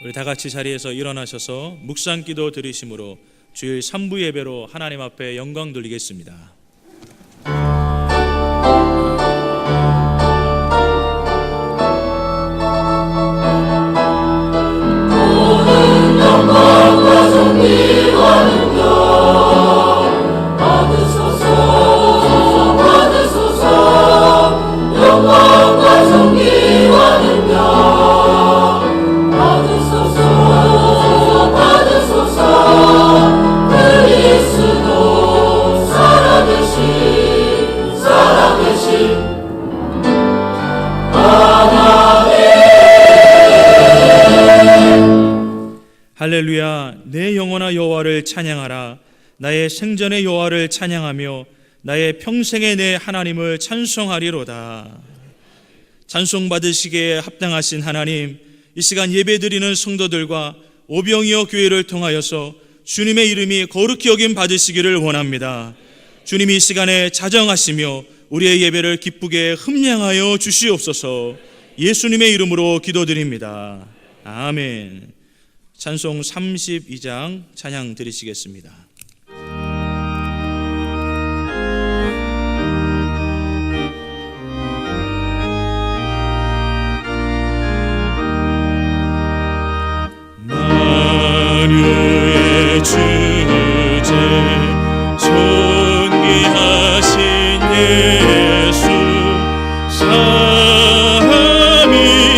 우리 다 같이 자리에서 일어나셔서 묵상기도 드리심으로 주일 3부 예배로 하나님 앞에 영광 돌리겠습니다. 모든 영광과 존귀와 능력 받으소서 받으소서. 영광과 존귀와 능력 그리스도 살아계신 하나님. 할렐루야. 내 영혼아 여호와를 찬양하라. 나의 생전의 여호와를 찬양하며 나의 평생의 내 하나님을 찬송하리로다. 찬송 받으시기에 합당하신 하나님, 이 시간 예배드리는 성도들과 오병이어 교회를 통하여서 주님의 이름이 거룩히 여김 받으시기를 원합니다. 주님이 이 시간에 자정하시며 우리의 예배를 기쁘게 흠량하여 주시옵소서. 예수님의 이름으로 기도드립니다. 아멘. 찬송 32장 찬양 드리시겠습니다. 만유의 주제 존귀하신 예수 사람이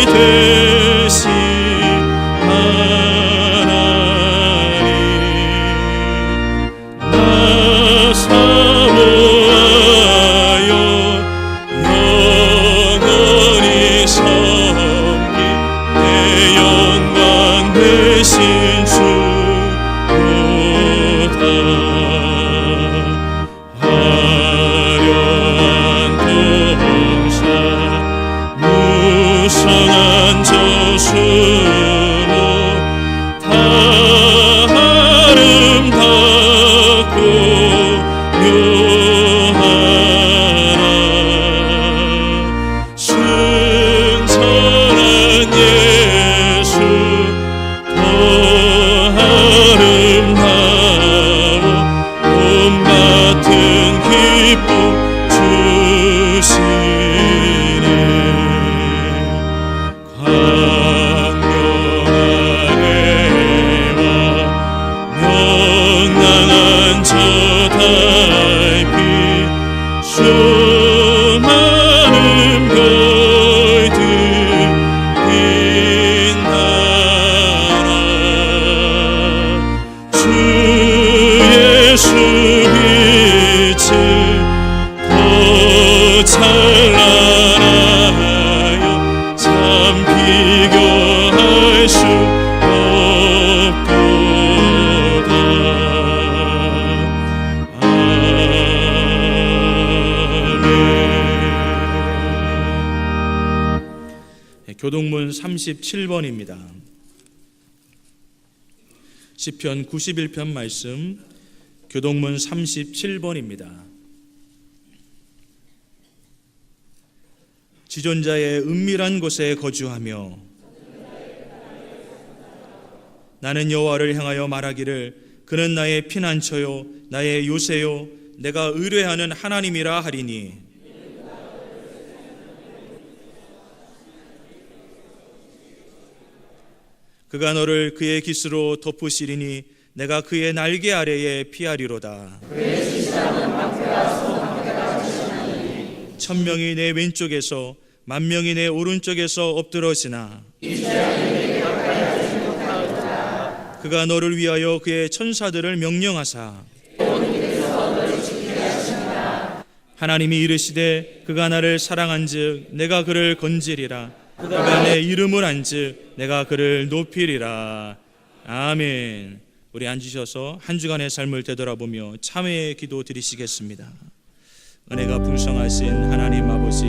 되신 하나님 나 사모하여 영원히 섬기 내 영광 되신 무성한 저수로 다 아름답고 묘하라. 순전한 예수 더 아름다워 봄 같은 기쁨 주시네. 명랑한 저 달빛 수많은 별들 빛나라. 주 예수 빛이 더 찬란하여 참 비교할 수 없도다. 교동문 37번입니다. 시편 91편 말씀, 교동문 37번입니다. 지존자의 은밀한 곳에 거주하며 나는 여호와를 향하여 말하기를 그는 나의 피난처요 나의 요새요 내가 의뢰하는 하나님이라 하리니. 그가 너를 그의 깃으로 덮으시리니 내가 그의 날개 아래에 피하리로다. 천명이 내 왼쪽에서 만명이 내 오른쪽에서 엎드러지나 그가 너를 위하여 그의 천사들을 명령하사 하나님이 이르시되 그가 나를 사랑한즉 내가 그를 건지리라. 그가 내 이름을 안즉 내가 그를 높이리라. 아멘. 우리 앉으셔서 한 주간의 삶을 되돌아보며 참회의 기도 드리시겠습니다. 은혜가 풍성하신 하나님 아버지,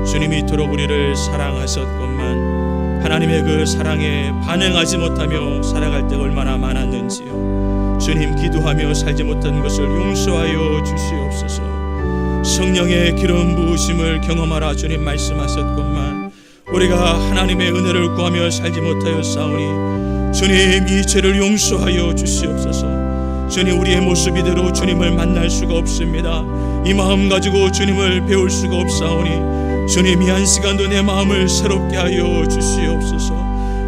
주님이 이토록 우리를 사랑하셨건만 하나님의 그 사랑에 반응하지 못하며 살아갈 때가 얼마나 많았는지요. 주님, 기도하며 살지 못한 것을 용서하여 주시옵소서. 성령의 기름 부으심을 경험하라 주님 말씀하셨건만 우리가 하나님의 은혜를 구하며 살지 못하였사오니 주님 이 죄를 용서하여 주시옵소서. 주님 우리의 모습 이대로 주님을 만날 수가 없습니다. 이 마음 가지고 주님을 배울 수가 없사오니 주님 이 한 시간도 내 마음을 새롭게 하여 주시옵소서.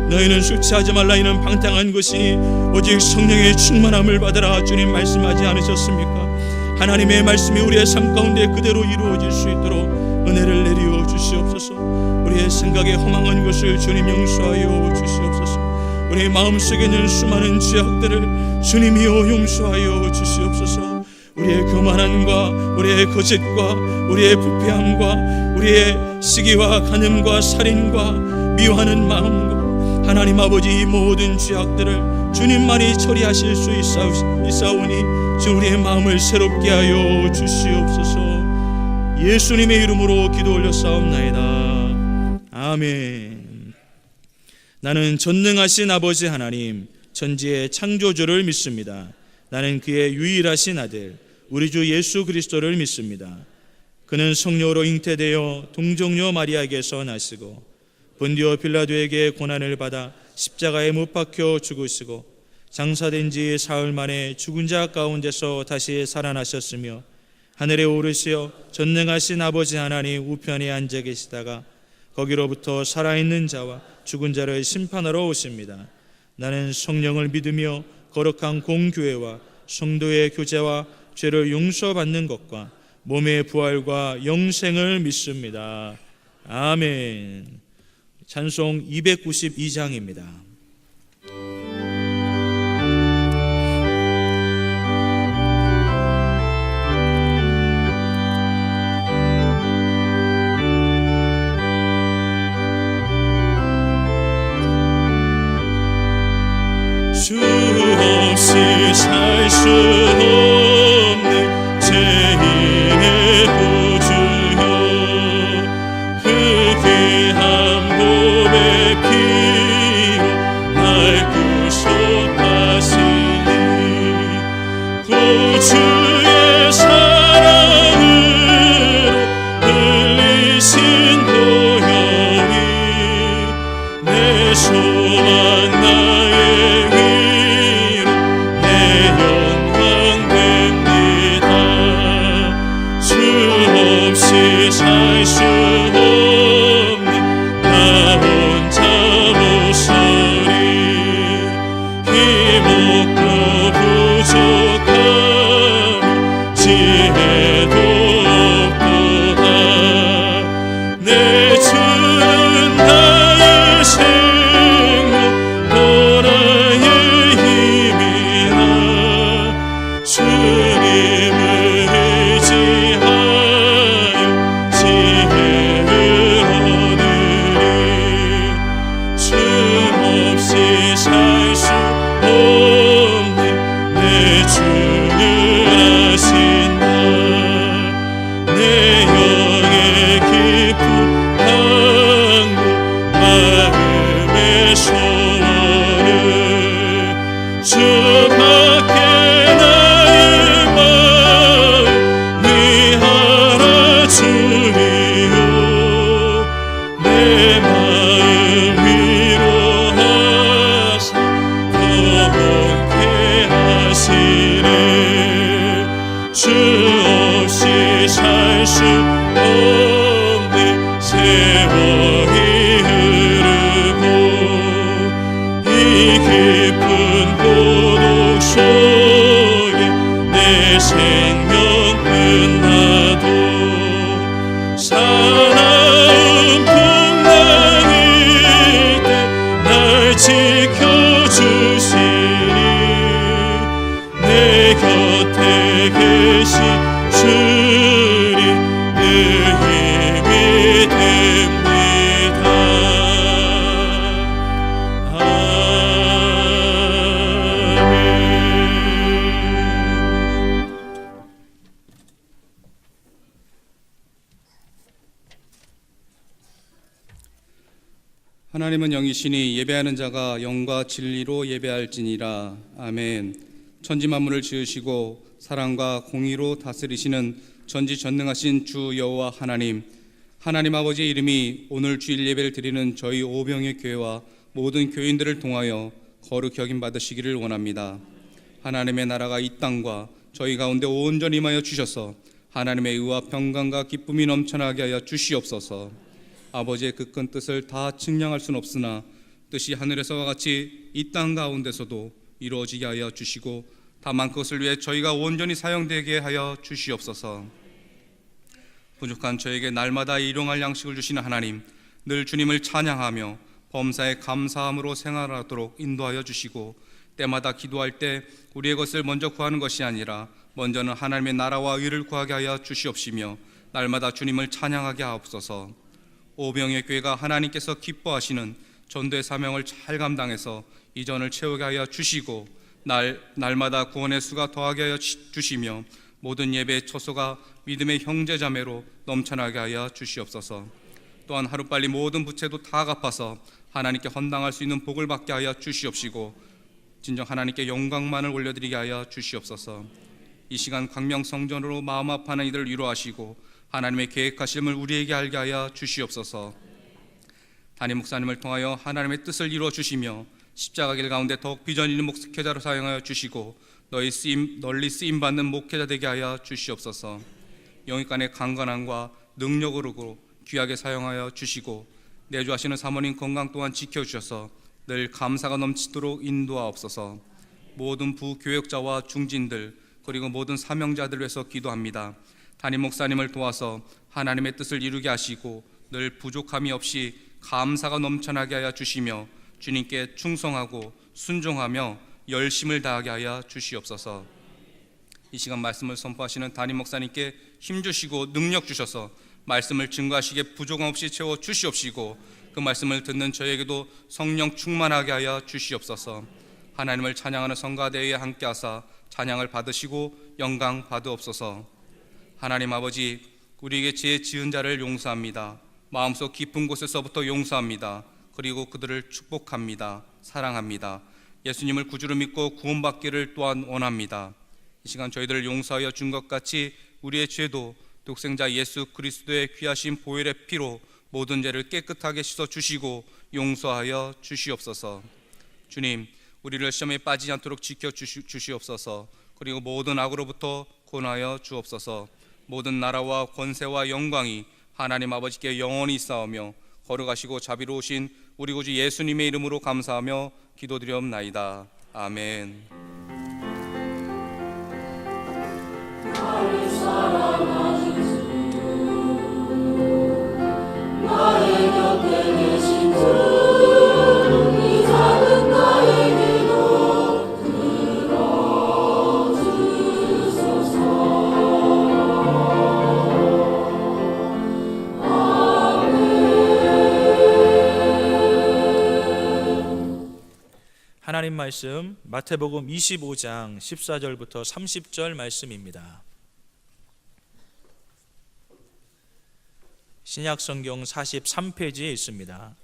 너희는 술 취하지 말라 이는 방탕한 것이니 오직 성령의 충만함을 받으라 주님 말씀하지 않으셨습니까? 하나님의 말씀이 우리의 삶 가운데 그대로 이루어질 수 있도록 은혜를 내려 주시옵소서. 우리의 생각에 허망한 것을 주님 용서하여 주시옵소서. 우리의 마음속에 있는 수많은 죄악들을 주님이여 용서하여 주시옵소서. 우리의 교만함과 우리의 거짓과 우리의 부패함과 우리의 시기와 간음과 살인과 미워하는 마음과 하나님 아버지 이 모든 죄악들을 주님만이 처리하실 수 있사오니 주 우리의 마음을 새롭게 하여 주시옵소서. 예수님의 이름으로 기도 올렸사옵나이다. 아멘. 나는 전능하신 아버지 하나님 천지의 창조주를 믿습니다. 나는 그의 유일하신 아들 우리 주 예수 그리스도를 믿습니다. 그는 성령으로 잉태되어 동정녀 마리아에게서 나시고 본디오 빌라도에게 고난을 받아 십자가에 못 박혀 죽으시고 장사된 지 사흘 만에 죽은 자 가운데서 다시 살아나셨으며 하늘에 오르시어 전능하신 아버지 하나님 우편에 앉아 계시다가 거기로부터 살아있는 자와 죽은 자를 심판하러 오십니다. 나는 성령을 믿으며 거룩한 공교회와 성도의 교제와 죄를 용서받는 것과 몸의 부활과 영생을 믿습니다. 아멘. 찬송 292장입니다. 주 없이 살 수 없는 죄인의 구주여 그 귀한 몸의 피로 날 구속하시니 구주의 사랑으로 흘리신 보혈이 내 소망 나의 살 수 없는 나 혼자 못서리 힘없고 부족하며 지혜도 없도다 내 주는 나의 생명 또 나의 힘이라 주님을 의지하여 지혜를 얻으리 주 없이 살 수 없는 내 주를 아신다 내 영의 깊은 강구 마음의 소원을 주밖에 나의 마음 위하라 주리요 내 마음 위로하사 거룩해 하시네 주 없이 살 수 없는 세월이 흐르고 이 깊은 고독 속에 내 생명 끝나도 사나운 풍랑일 때 날 지켜주시니 내 곁에 계신 주님 늘 힘이 됩니다. 아멘. 하나님은 영이시니 예배하는 자가 영과 진리로 예배할지니라. 아멘. 천지 만물을 지으시고 사랑과 공의로 다스리시는 전지전능하신 주 여호와 하나님, 하나님 아버지의 이름이 오늘 주일 예배를 드리는 저희 오병의 교회와 모든 교인들을 통하여 거룩히 여김 받으시기를 원합니다. 하나님의 나라가 이 땅과 저희 가운데 온전히 임하여 주셔서 하나님의 의와 평강과 기쁨이 넘쳐나게 하여 주시옵소서. 아버지의 그 큰 뜻을 다 측량할 수는 없으나 뜻이 하늘에서와 같이 이 땅 가운데서도 이루어지게 하여 주시고 다만 그것을 위해 저희가 온전히 사용되게 하여 주시옵소서. 부족한 저에게 날마다 일용할 양식을 주시는 하나님, 늘 주님을 찬양하며 범사에 감사함으로 생활하도록 인도하여 주시고 때마다 기도할 때 우리의 것을 먼저 구하는 것이 아니라 먼저는 하나님의 나라와 의를 구하게 하여 주시옵시며 날마다 주님을 찬양하게 하옵소서. 오병의 교회가 하나님께서 기뻐하시는 전도의 사명을 잘 감당해서 이전을 채우게 하여 주시고 날마다 구원의 수가 더하게 하여 주시며 모든 예배의 처소가 믿음의 형제자매로 넘쳐나게 하여 주시옵소서. 또한 하루빨리 모든 부채도 다 갚아서 하나님께 헌당할 수 있는 복을 받게 하여 주시옵시고 진정 하나님께 영광만을 올려드리게 하여 주시옵소서. 이 시간 광명성전으로 마음 아파하는 이들을 위로하시고 하나님의 계획하심을 우리에게 알게 하여 주시옵소서. 담임 목사님을 통하여 하나님의 뜻을 이루어 주시며 십자가 길 가운데 더욱 비전 있는 목회자로 사용하여 주시고 널리 쓰임 받는 목회자 되게 하여 주시옵소서. 영육간의 강건함과 능력으로 귀하게 사용하여 주시고 내주하시는 사모님 건강 또한 지켜주셔서 늘 감사가 넘치도록 인도하옵소서. 모든 부교역자와 중진들 그리고 모든 사명자들 위해서 기도합니다. 담임 목사님을 도와서 하나님의 뜻을 이루게 하시고 늘 부족함이 없이 감사가 넘쳐나게 하여 주시며 주님께 충성하고 순종하며 열심을 다하게 하여 주시옵소서. 이 시간 말씀을 선포하시는 담임 목사님께 힘주시고 능력 주셔서 말씀을 증거하시기에 부족함 없이 채워 주시옵시고 그 말씀을 듣는 저에게도 성령 충만하게 하여 주시옵소서. 하나님을 찬양하는 성가대회에 함께하사 찬양을 받으시고 영광 받으옵소서. 하나님 아버지, 우리에게 죄 지은 자를 용서합니다. 마음속 깊은 곳에서부터 용서합니다. 그리고 그들을 축복합니다. 사랑합니다. 예수님을 구주로 믿고 구원받기를 또한 원합니다. 이 시간 저희들을 용서하여 준 것 같이 우리의 죄도 독생자 예수 그리스도의 귀하신 보혈의 피로 모든 죄를 깨끗하게 씻어주시고 용서하여 주시옵소서. 주님, 우리를 시험에 빠지지 않도록 지켜주시옵소서. 그리고 모든 악으로부터 구원하여 주옵소서. 모든 나라와 권세와 영광이 하나님 아버지께 영원히 쌓으며 거룩하시고 자비로우신 우리 구주 예수님의 이름으로 감사하며 기도드리옵나이다. 아멘. 나를 사랑하신 주, 나의 곁에 계신 주, 이 작은 나에게도 들어주소서. 하나님 말씀 마태복음 25장 14절부터 30절 말씀입니다. 신약성경 43페이지에 있습니다.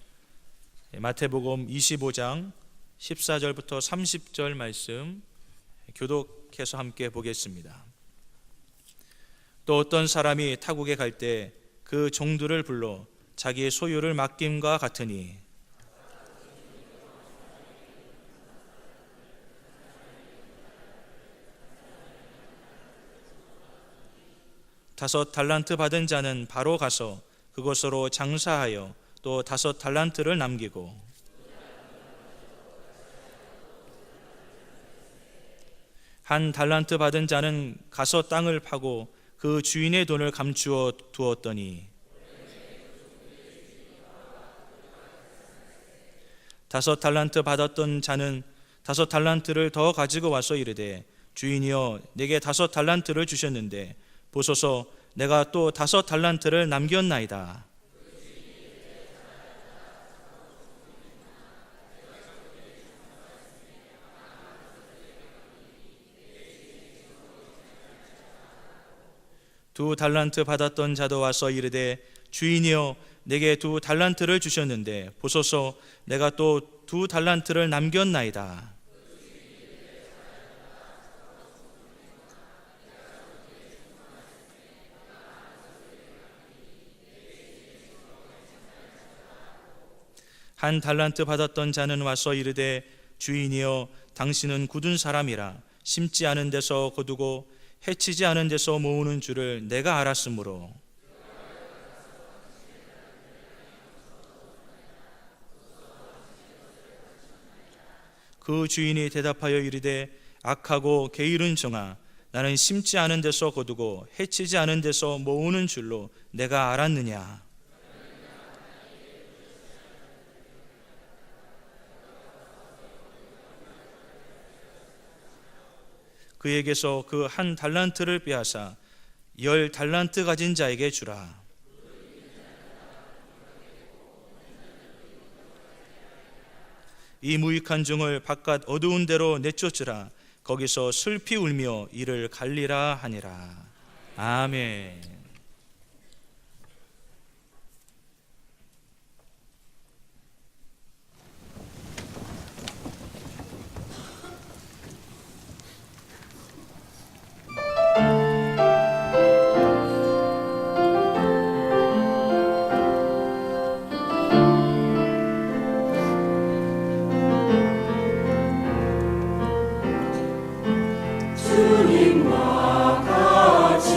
마태복음 25장 14절부터 30절 말씀 교독해서 함께 보겠습니다. 또 어떤 사람이 타국에 갈 때 그 종들을 불러 자기의 소유를 맡김과 같으니 다섯 달란트 받은 자는 바로 가서 그것으로 장사하여 또 다섯 달란트를 남기고 한 달란트 받은 자는 가서 땅을 파고 그 주인의 돈을 감추어 두었더니 다섯 달란트 받았던 자는 다섯 달란트를 더 가지고 와서 이르되 주인이여 내게 다섯 달란트를 주셨는데 보소서 내가 또 다섯 달란트를 남겼나이다. 두 달란트 받았던 자도 와서 이르되 주인이여 내게 두 달란트를 주셨는데 보소서 내가 또 두 달란트를 남겼나이다. 한 달란트 받았던 자는 와서 이르되 주인이여 당신은 굳은 사람이라 심지 않은 데서 거두고 해치지 않은 데서 모으는 줄을 내가 알았으므로 그 주인이 대답하여 이르되 악하고 게으른 종아 나는 심지 않은 데서 거두고 해치지 않은 데서 모으는 줄로 내가 알았느냐. 그에게서 그 한 달란트를 빼앗아 10달란트 가진 자에게 주라. 이 무익한 종을 바깥 어두운 데로 내쫓으라. 거기서 슬피 울며 이를 갈리라 하니라. 아멘. 주님과 같이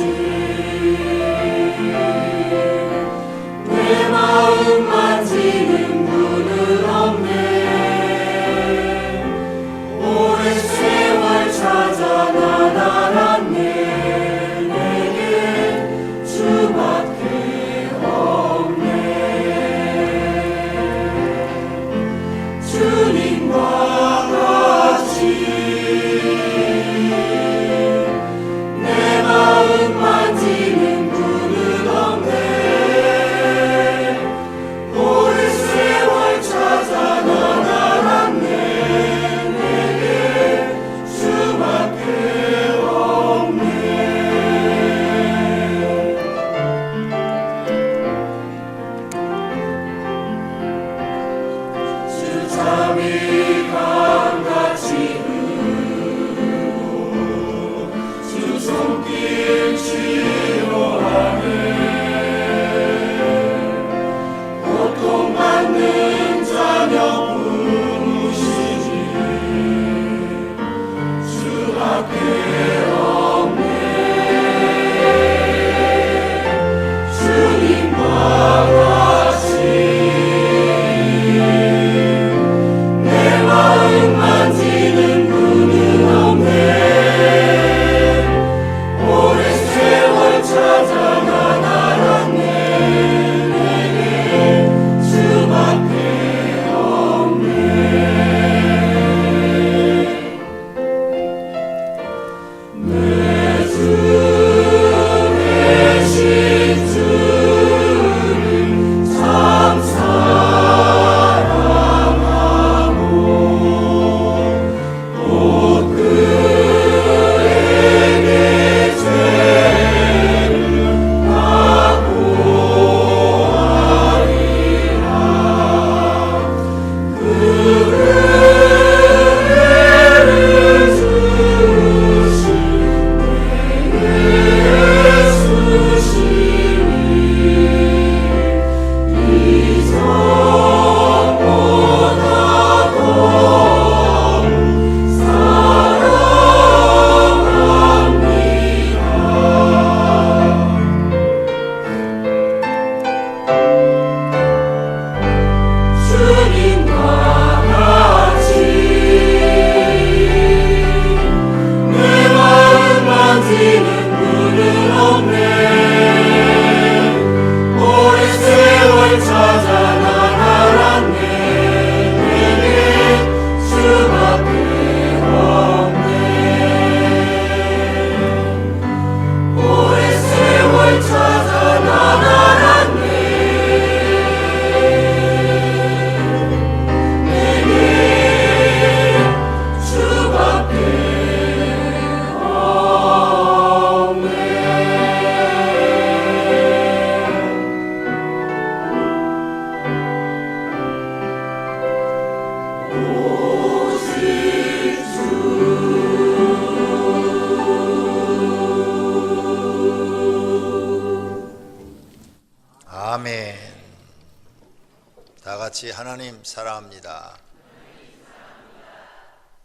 같이 하나님 사랑합니다.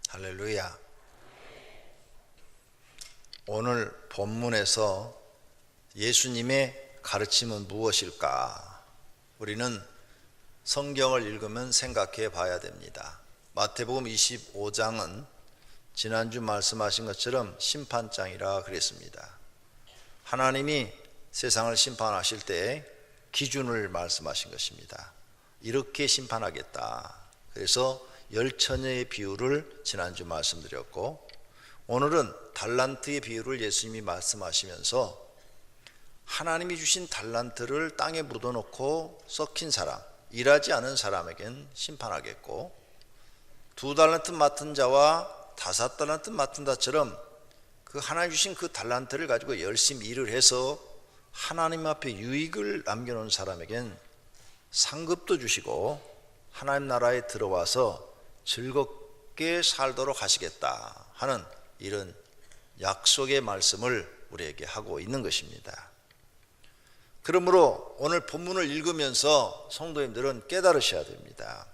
할렐루야. 오늘 본문에서 예수님의 가르침은 무엇일까? 우리는 성경을 읽으면 생각해 봐야 됩니다. 마태복음 25장은 지난주 말씀하신 것처럼 심판장이라 그랬습니다. 하나님이 세상을 심판하실 때 기준을 말씀하신 것입니다. 이렇게 심판하겠다. 그래서 열처녀의 비유를 지난주 말씀드렸고, 오늘은 달란트의 비유를 예수님이 말씀하시면서 하나님이 주신 달란트를 땅에 묻어놓고 썩힌 사람, 일하지 않은 사람에겐 심판하겠고, 2달란트 맡은 자와 5달란트 맡은 자처럼 그 하나님 주신 그 달란트를 가지고 열심히 일을 해서 하나님 앞에 유익을 남겨놓은 사람에겐 상급도 주시고 하나님 나라에 들어와서 즐겁게 살도록 하시겠다 하는 이런 약속의 말씀을 우리에게 하고 있는 것입니다. 그러므로 오늘 본문을 읽으면서 성도님들은 깨달으셔야 됩니다.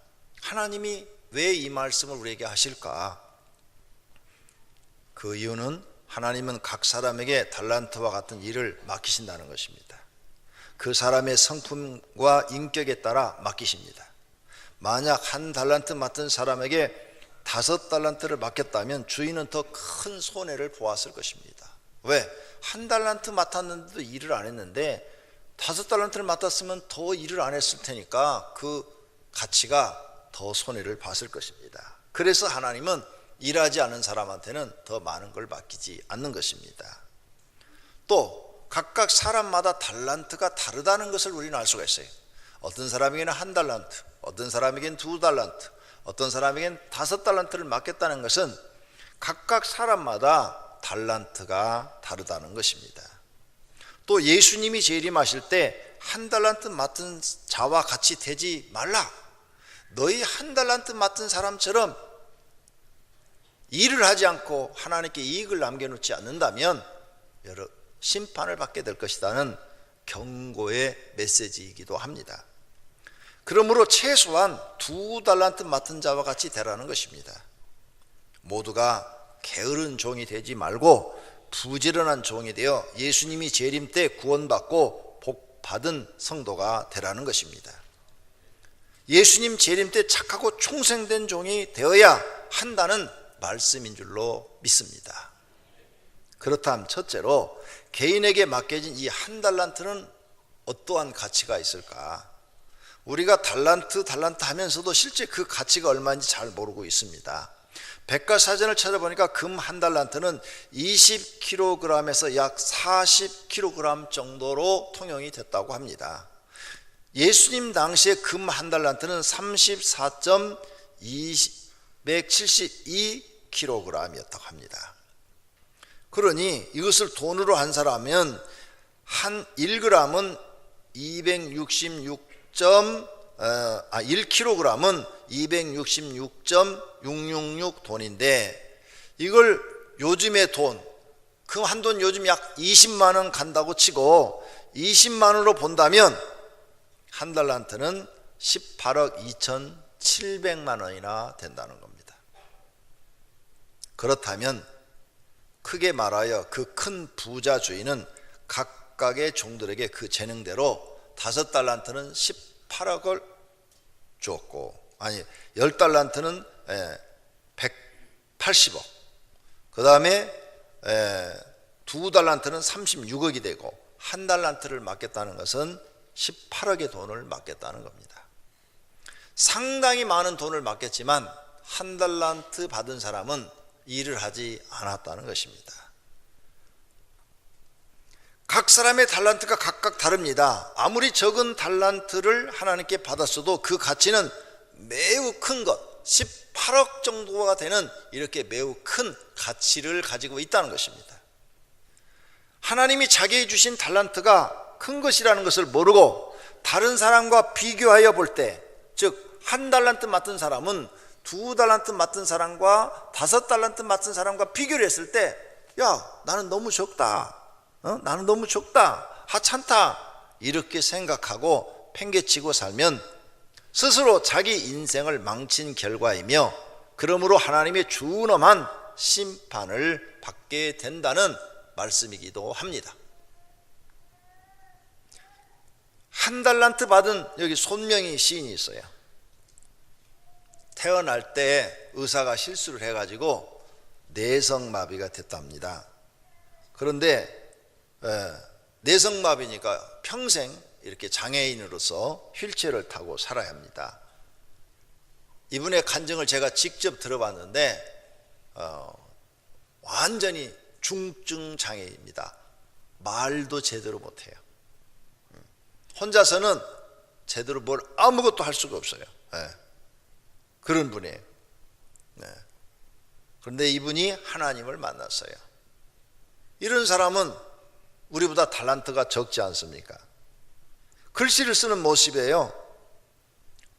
하나님이 왜 이 말씀을 우리에게 하실까? 그 이유는 하나님은 각 사람에게 달란트와 같은 일을 맡기신다는 것입니다. 그 사람의 성품과 인격에 따라 맡기십니다. 만약 1달란트 맡은 사람에게 5달란트를 맡겼다면 주인은 더 큰 손해를 보았을 것입니다. 왜? 1달란트 맡았는데도 일을 안 했는데 5달란트를 맡았으면 더 일을 안 했을 테니까 그 가치가 더 손해를 봤을 것입니다. 그래서 하나님은 일하지 않은 사람한테는 더 많은 걸 맡기지 않는 것입니다. 또 각각 사람마다 달란트가 다르다는 것을 우리는 알 수가 있어요. 어떤 사람에게는 1달란트, 어떤 사람에게는 2달란트, 어떤 사람에게는 5달란트를 맡겼다는 것은 각각 사람마다 달란트가 다르다는 것입니다. 또 예수님이 재림하실 때 1달란트 맡은 자와 같이 되지 말라. 너희 1달란트 맡은 사람처럼 일을 하지 않고 하나님께 이익을 남겨놓지 않는다면 여러 심판을 받게 될 것이라는 경고의 메시지이기도 합니다. 그러므로 최소한 2달란트 맡은 자와 같이 되라는 것입니다. 모두가 게으른 종이 되지 말고 부지런한 종이 되어 예수님이 재림 때 구원받고 복받은 성도가 되라는 것입니다. 예수님 재림 때 착하고 총생된 종이 되어야 한다는 말씀인 줄로 믿습니다. 그렇다면 첫째로 개인에게 맡겨진 이 1달란트는 어떠한 가치가 있을까? 우리가 달란트 하면서도 실제 그 가치가 얼마인지 잘 모르고 있습니다. 백과사전을 찾아보니까 금 1달란트는 20kg에서 약 40kg 정도로 통용이 됐다고 합니다. 예수님 당시에 금 1달란트는 34.272kg이었다고 합니다. 그러니 이것을 돈으로 환산하면 한 1g은 1kg은 266.666 돈인데, 이걸 요즘의 돈, 그 한 돈 요즘 약 20만 원 간다고 치고 20만 원으로 본다면 1달란트는 18억 2,700만 원이나 된다는 겁니다. 그렇다면 크게 말하여 그 큰 부자 주인은 각각의 종들에게 그 재능대로 5달란트는 18억을 주었고, 아니 10달란트는 180억, 그 다음에 2달란트는 36억이 되고 1달란트를 맡겼다는 것은 18억의 돈을 맡겼다는 겁니다. 상당히 많은 돈을 맡겼지만 1달란트 받은 사람은 일을 하지 않았다는 것입니다. 각 사람의 달란트가 각각 다릅니다. 아무리 적은 달란트를 하나님께 받았어도 그 가치는 매우 큰 것, 18억 정도가 되는 이렇게 매우 큰 가치를 가지고 있다는 것입니다. 하나님이 자기에게 주신 달란트가 큰 것이라는 것을 모르고 다른 사람과 비교하여 볼 때, 즉 1달란트 맡은 사람은 2달란트 맡은 사람과 5달란트 맡은 사람과 비교를 했을 때, 야, 나는 너무 적다, 나는 너무 적다, 하찮다, 이렇게 생각하고 팽개치고 살면 스스로 자기 인생을 망친 결과이며 그러므로 하나님의 준엄한 심판을 받게 된다는 말씀이기도 합니다. 한 달란트 받은 여기 손명희 시인이 있어요. 태어날 때 의사가 실수를 해가지고 내성마비가 됐답니다. 그런데 내성마비니까 평생 이렇게 장애인으로서 휠체어를 타고 살아야 합니다. 이분의 간증을 제가 직접 들어봤는데 완전히 중증 장애입니다. 말도 제대로 못해요. 혼자서는 제대로 뭘 아무것도 할 수가 없어요. 그런 분이에요. 그런데 이분이 하나님을 만났어요. 이런 사람은 우리보다 달란트가 적지 않습니까? 글씨를 쓰는 모습이에요.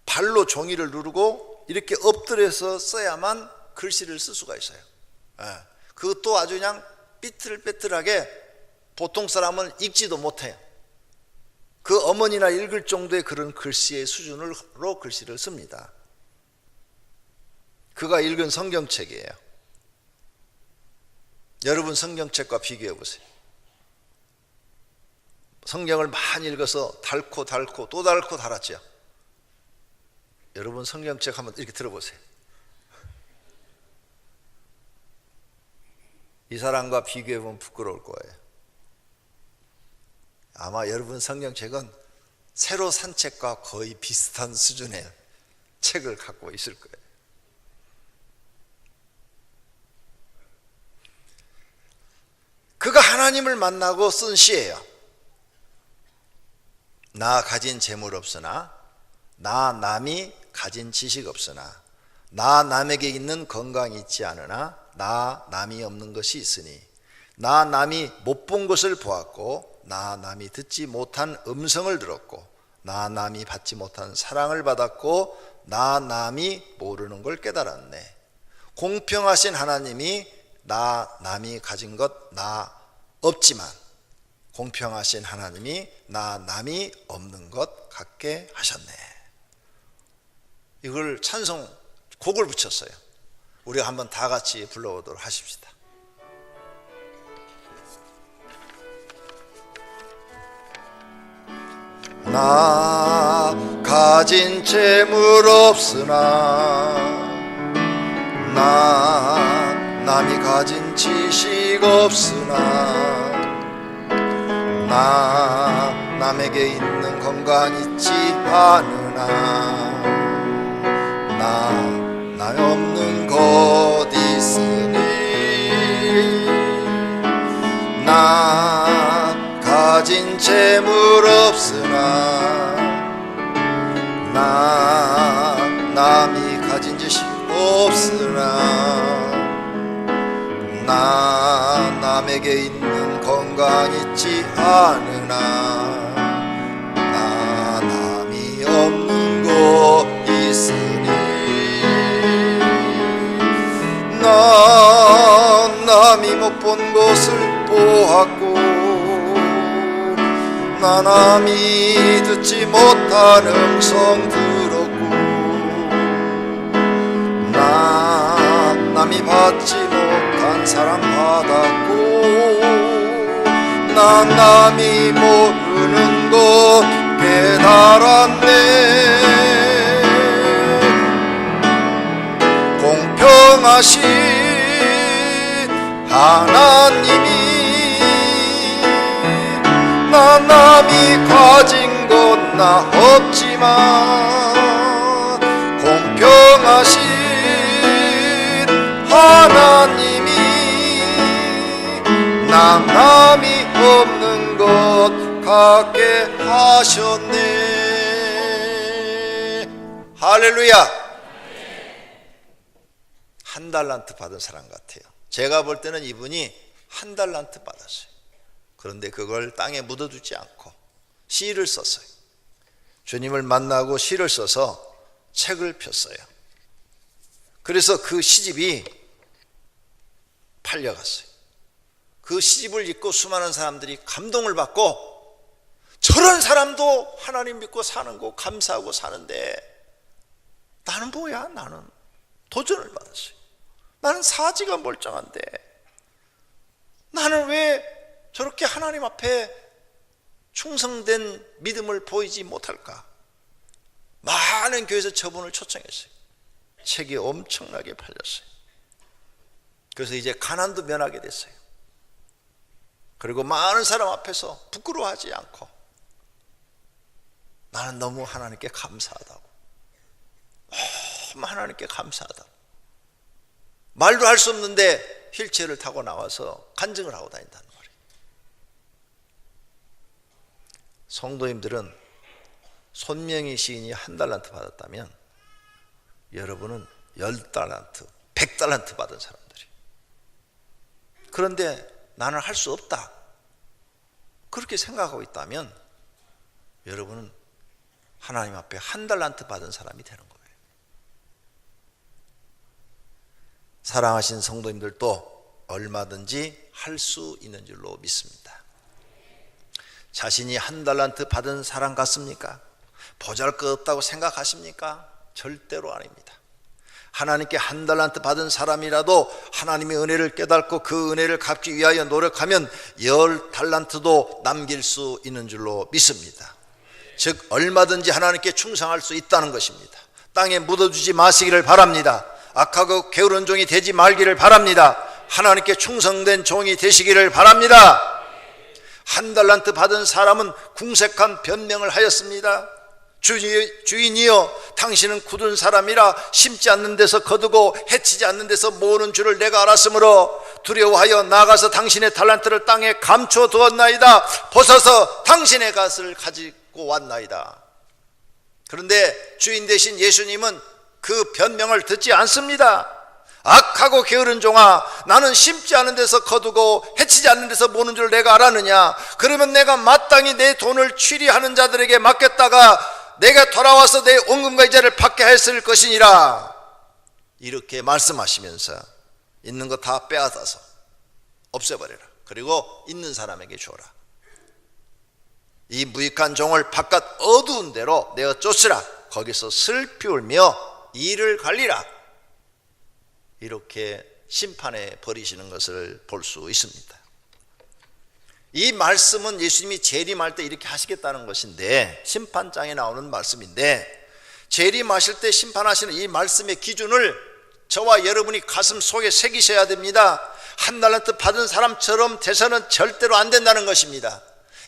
발로 종이를 누르고 이렇게 엎드려서 써야만 글씨를 쓸 수가 있어요. 그것도 아주 그냥 삐뚤빼뚤하게 보통 사람은 읽지도 못해요. 그 어머니나 읽을 정도의 그런 글씨의 수준으로 글씨를 씁니다. 그가 읽은 성경책이에요. 여러분 성경책과 비교해 보세요. 성경을 많이 읽어서 닳고 또 닳고 닳았죠. 여러분 성경책 한번 이렇게 들어보세요. 이 사람과 비교해 보면 부끄러울 거예요. 아마 여러분 성경책은 새로 산 책과 거의 비슷한 수준의 책을 갖고 있을 거예요. 그가 하나님을 만나고 쓴 시예요. 나 가진 재물 없으나, 나 남이 가진 지식 없으나, 나 남에게 있는 건강이 있지 않으나 나 남이 없는 것이 있으니, 나 남이 못 본 것을 보았고, 나 남이 듣지 못한 음성을 들었고, 나 남이 받지 못한 사랑을 받았고, 나 남이 모르는 걸 깨달았네. 공평하신 하나님이 나 남이 가진 것 나 없지만 공평하신 하나님이 나 남이 없는 것 갖게 하셨네. 이걸 찬송 곡을 붙였어요. 우리가 한번 다 같이 불러보도록 하십시다. 나 가진 재물 없으나, 나 남이 가진 지식 없으나, 나 남에게 있는 건강 있지 않으나, 나 없는 것 있으니, 나 가진 재물 없으나, 나 남이 가진 지식 없으나, 나 남에게 있는 건강 있지 않으나, 나 남이 없는 것 있으니, 나 남이 못 본 것을 보았고, 나 남이 듣지 못한 음성 들었고, 나 남이 받지 못한 사랑 받았고, 나 남이 모르는 것 깨달았네. 공평하신 하나님이 나 남이 가진 것 나 없지만, 공평하신 하나님이 나 남이 없는 것 갖게 하셨네. 할렐루야. 한 달란트 받은 사람 같아요. 제가 볼 때는 이분이 한 달란트 받았어요. 그런데 그걸 땅에 묻어두지 않고 시를 썼어요. 주님을 만나고 시를 써서 책을 폈어요. 그래서 그 시집이 팔려갔어요. 그 시집을 읽고 수많은 사람들이 감동을 받고, 저런 사람도 하나님 믿고 사는 거 감사하고 사는데 나는 뭐야? 나는 도전을 받았어요. 나는 사지가 멀쩡한데 나는 왜 저렇게 하나님 앞에 충성된 믿음을 보이지 못할까? 많은 교회에서 저분을 초청했어요. 책이 엄청나게 팔렸어요. 그래서 이제 가난도 면하게 됐어요. 그리고 많은 사람 앞에서 부끄러워하지 않고 나는 너무 하나님께 감사하다고, 너무 하나님께 감사하다고, 말도 할 수 없는데 휠체어를 타고 나와서 간증을 하고 다닌다는 말이에요. 성도님들은 손명희 시인이 1달란트 받았다면 여러분은 10달란트, 100달란트 받은 사람들이에요. 그런데 나는 할 수 없다, 그렇게 생각하고 있다면 여러분은 하나님 앞에 1달란트 받은 사람이 되는 거예요. 사랑하신 성도님들도 얼마든지 할 수 있는 줄로 믿습니다. 자신이 1달란트 받은 사람 같습니까? 보잘것없다고 생각하십니까? 절대로 아닙니다. 하나님께 1달란트 받은 사람이라도 하나님의 은혜를 깨닫고 그 은혜를 갚기 위하여 노력하면 10달란트도 남길 수 있는 줄로 믿습니다. 즉 얼마든지 하나님께 충성할 수 있다는 것입니다. 땅에 묻어두지 마시기를 바랍니다. 악하고 게으른 종이 되지 말기를 바랍니다. 하나님께 충성된 종이 되시기를 바랍니다. 1달란트 받은 사람은 궁색한 변명을 하였습니다. 주인이여, 당신은 굳은 사람이라 심지 않는 데서 거두고 해치지 않는 데서 모으는 줄을 내가 알았으므로 두려워하여 나가서 당신의 달란트를 땅에 감춰 두었나이다. 벗어서 당신의 갓을 가지고 왔나이다. 그런데 주인 되신 예수님은 그 변명을 듣지 않습니다. 악하고 게으른 종아, 나는 심지 않은 데서 거두고 해치지 않는 데서 모는 줄 내가 알았느냐? 그러면 내가 마땅히 내 돈을 취리하는 자들에게 맡겼다가 내가 돌아와서 내 원금과 이자를 받게 했을 것이니라. 이렇게 말씀하시면서 있는 거 다 빼앗아서 없애버려라. 그리고 있는 사람에게 줘라. 이 무익한 종을 바깥 어두운 데로 내어 쫓으라. 거기서 슬피 울며 이를 갈리라. 이렇게 심판에 버리시는 것을 볼 수 있습니다. 이 말씀은 예수님이 재림할 때 이렇게 하시겠다는 것인데, 심판장에 나오는 말씀인데, 재림하실 때 심판하시는 이 말씀의 기준을 저와 여러분이 가슴 속에 새기셔야 됩니다. 1달란트 받은 사람처럼 돼서는 절대로 안 된다는 것입니다.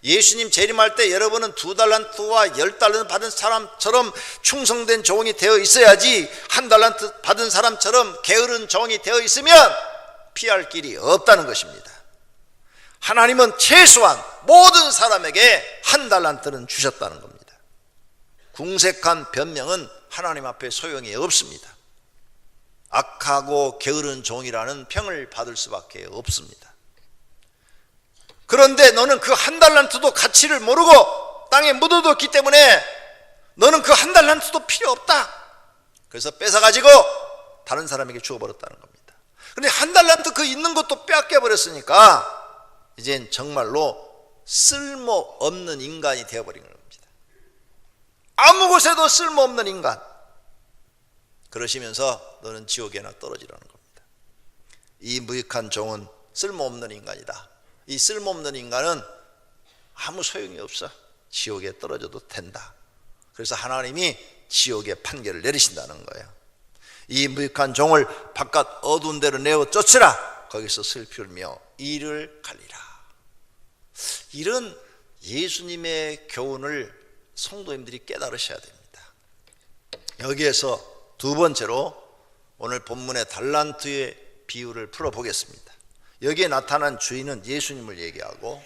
예수님 재림할 때 여러분은 2달란트와 10달란트 받은 사람처럼 충성된 종이 되어 있어야지, 1달란트 받은 사람처럼 게으른 종이 되어 있으면 피할 길이 없다는 것입니다. 하나님은 최소한 모든 사람에게 1달란트는 주셨다는 겁니다. 궁색한 변명은 하나님 앞에 소용이 없습니다. 악하고 게으른 종이라는 평을 받을 수밖에 없습니다. 그런데 너는 그 1달란트도 가치를 모르고 땅에 묻어뒀기 때문에 너는 그 1달란트도 필요 없다. 그래서 뺏어가지고 다른 사람에게 주어버렸다는 겁니다. 그런데 1달란트 그 있는 것도 빼앗겨버렸으니까 이젠 정말로 쓸모없는 인간이 되어버린 겁니다. 아무 곳에도 쓸모없는 인간. 그러시면서 너는 지옥에나 떨어지라는 겁니다. 이 무익한 종은 쓸모없는 인간이다. 이 쓸모없는 인간은 아무 소용이 없어. 지옥에 떨어져도 된다. 그래서 하나님이 지옥의 판결을 내리신다는 거예요. 이 무익한 종을 바깥 어두운 데로 내어 쫓으라. 거기서 슬피 울며 이를 갈리라. 이런 예수님의 교훈을 성도님들이 깨달으셔야 됩니다. 여기에서 두 번째로 오늘 본문의 달란트의 비유를 풀어보겠습니다. 여기에 나타난 주인은 예수님을 얘기하고,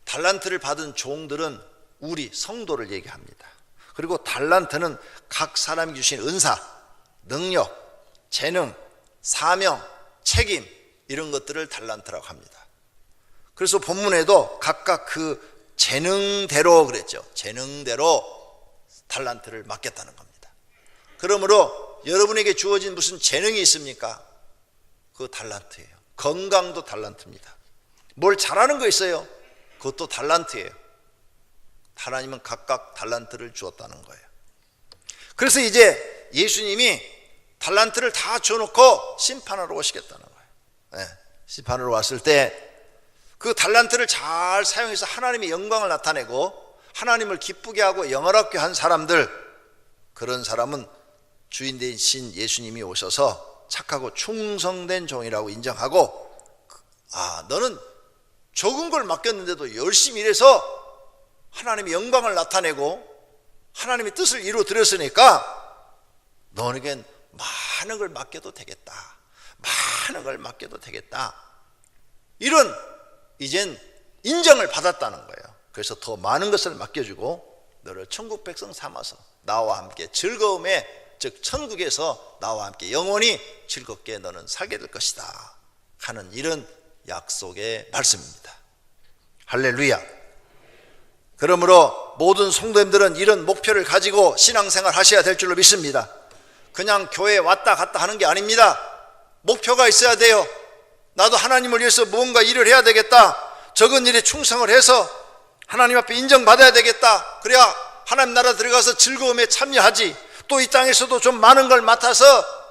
달란트를 받은 종들은 우리 성도를 얘기합니다. 그리고 달란트는 각 사람이 주신 은사, 능력, 재능, 사명, 책임, 이런 것들을 달란트라고 합니다. 그래서 본문에도 각각 그 재능대로 그랬죠. 재능대로 달란트를 맡겼다는 겁니다. 그러므로 여러분에게 주어진 무슨 재능이 있습니까? 그거 달란트예요. 건강도 달란트입니다. 뭘 잘하는 거 있어요? 그것도 달란트예요. 하나님은 각각 달란트를 주었다는 거예요. 그래서 이제 예수님이 달란트를 다 줘놓고 심판하러 오시겠다는 거예요. 심판하러 왔을 때 그 달란트를 잘 사용해서 하나님의 영광을 나타내고 하나님을 기쁘게 하고 영화롭게 한 사람들, 그런 사람은 주인 되신 예수님이 오셔서 착하고 충성된 종이라고 인정하고, 너는 적은 걸 맡겼는데도 열심히 일해서 하나님의 영광을 나타내고 하나님의 뜻을 이루어드렸으니까 너에겐 많은 걸 맡겨도 되겠다, 많은 걸 맡겨도 되겠다, 이런 이젠 인정을 받았다는 거예요. 그래서 더 많은 것을 맡겨주고 너를 천국 백성 삼아서 나와 함께 즐거움에, 즉 천국에서 나와 함께 영원히 즐겁게 너는 살게 될 것이다 하는 이런 약속의 말씀입니다. 할렐루야. 그러므로 모든 성도님들은 이런 목표를 가지고 신앙생활 하셔야 될 줄로 믿습니다. 그냥 교회에 왔다 갔다 하는 게 아닙니다. 목표가 있어야 돼요. 나도 하나님을 위해서 무언가 일을 해야 되겠다, 적은 일에 충성을 해서 하나님 앞에 인정받아야 되겠다, 그래야 하나님 나라 들어가서 즐거움에 참여하지, 또 이 땅에서도 좀 많은 걸 맡아서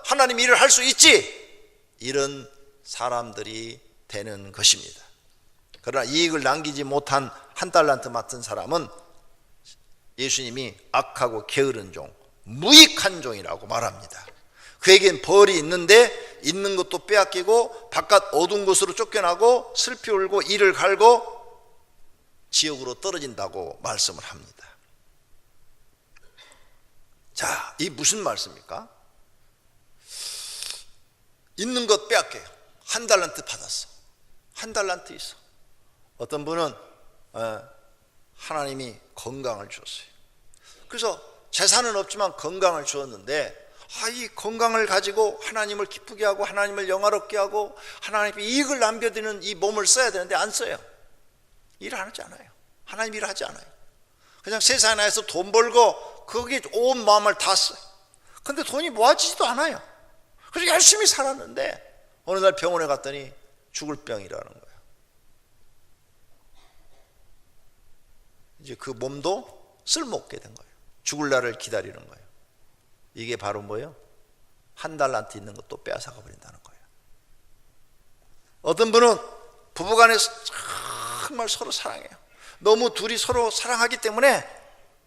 하나님 일을 할 수 있지, 이런 사람들이 되는 것입니다. 그러나 이익을 남기지 못한 한 달란트 맡은 사람은 예수님이 악하고 게으른 종, 무익한 종이라고 말합니다. 그에겐 벌이 있는데 있는 것도 빼앗기고 바깥 어두운 곳으로 쫓겨나고 슬피 울고 이를 갈고 지옥으로 떨어진다고 말씀을 합니다. 자, 이 무슨 말씀입니까? 있는 것 빼앗겨요. 한 달란트 받았어, 한 달란트 있어. 어떤 분은 하나님이 건강을 주었어요. 그래서 재산은 없지만 건강을 주었는데, 이 건강을 가지고 하나님을 기쁘게 하고 하나님을 영화롭게 하고 하나님께 이익을 남겨드리는 이 몸을 써야 되는데 안 써요. 일을 하지 않아요. 하나님 일을 하지 않아요. 그냥 세상에 나와서 돈 벌고 거기에 온 마음을 다 써요. 근데 돈이 모아지지도 않아요. 그래서 열심히 살았는데 어느 날 병원에 갔더니 죽을 병이라는 거예요. 이제 그 몸도 쓸모없게 된 거예요. 죽을 날을 기다리는 거예요. 이게 바로 뭐예요? 한 달란트 있는 것도 빼앗아가 버린다는 거예요. 어떤 분은 부부간에 정말 서로 사랑해요. 너무 둘이 서로 사랑하기 때문에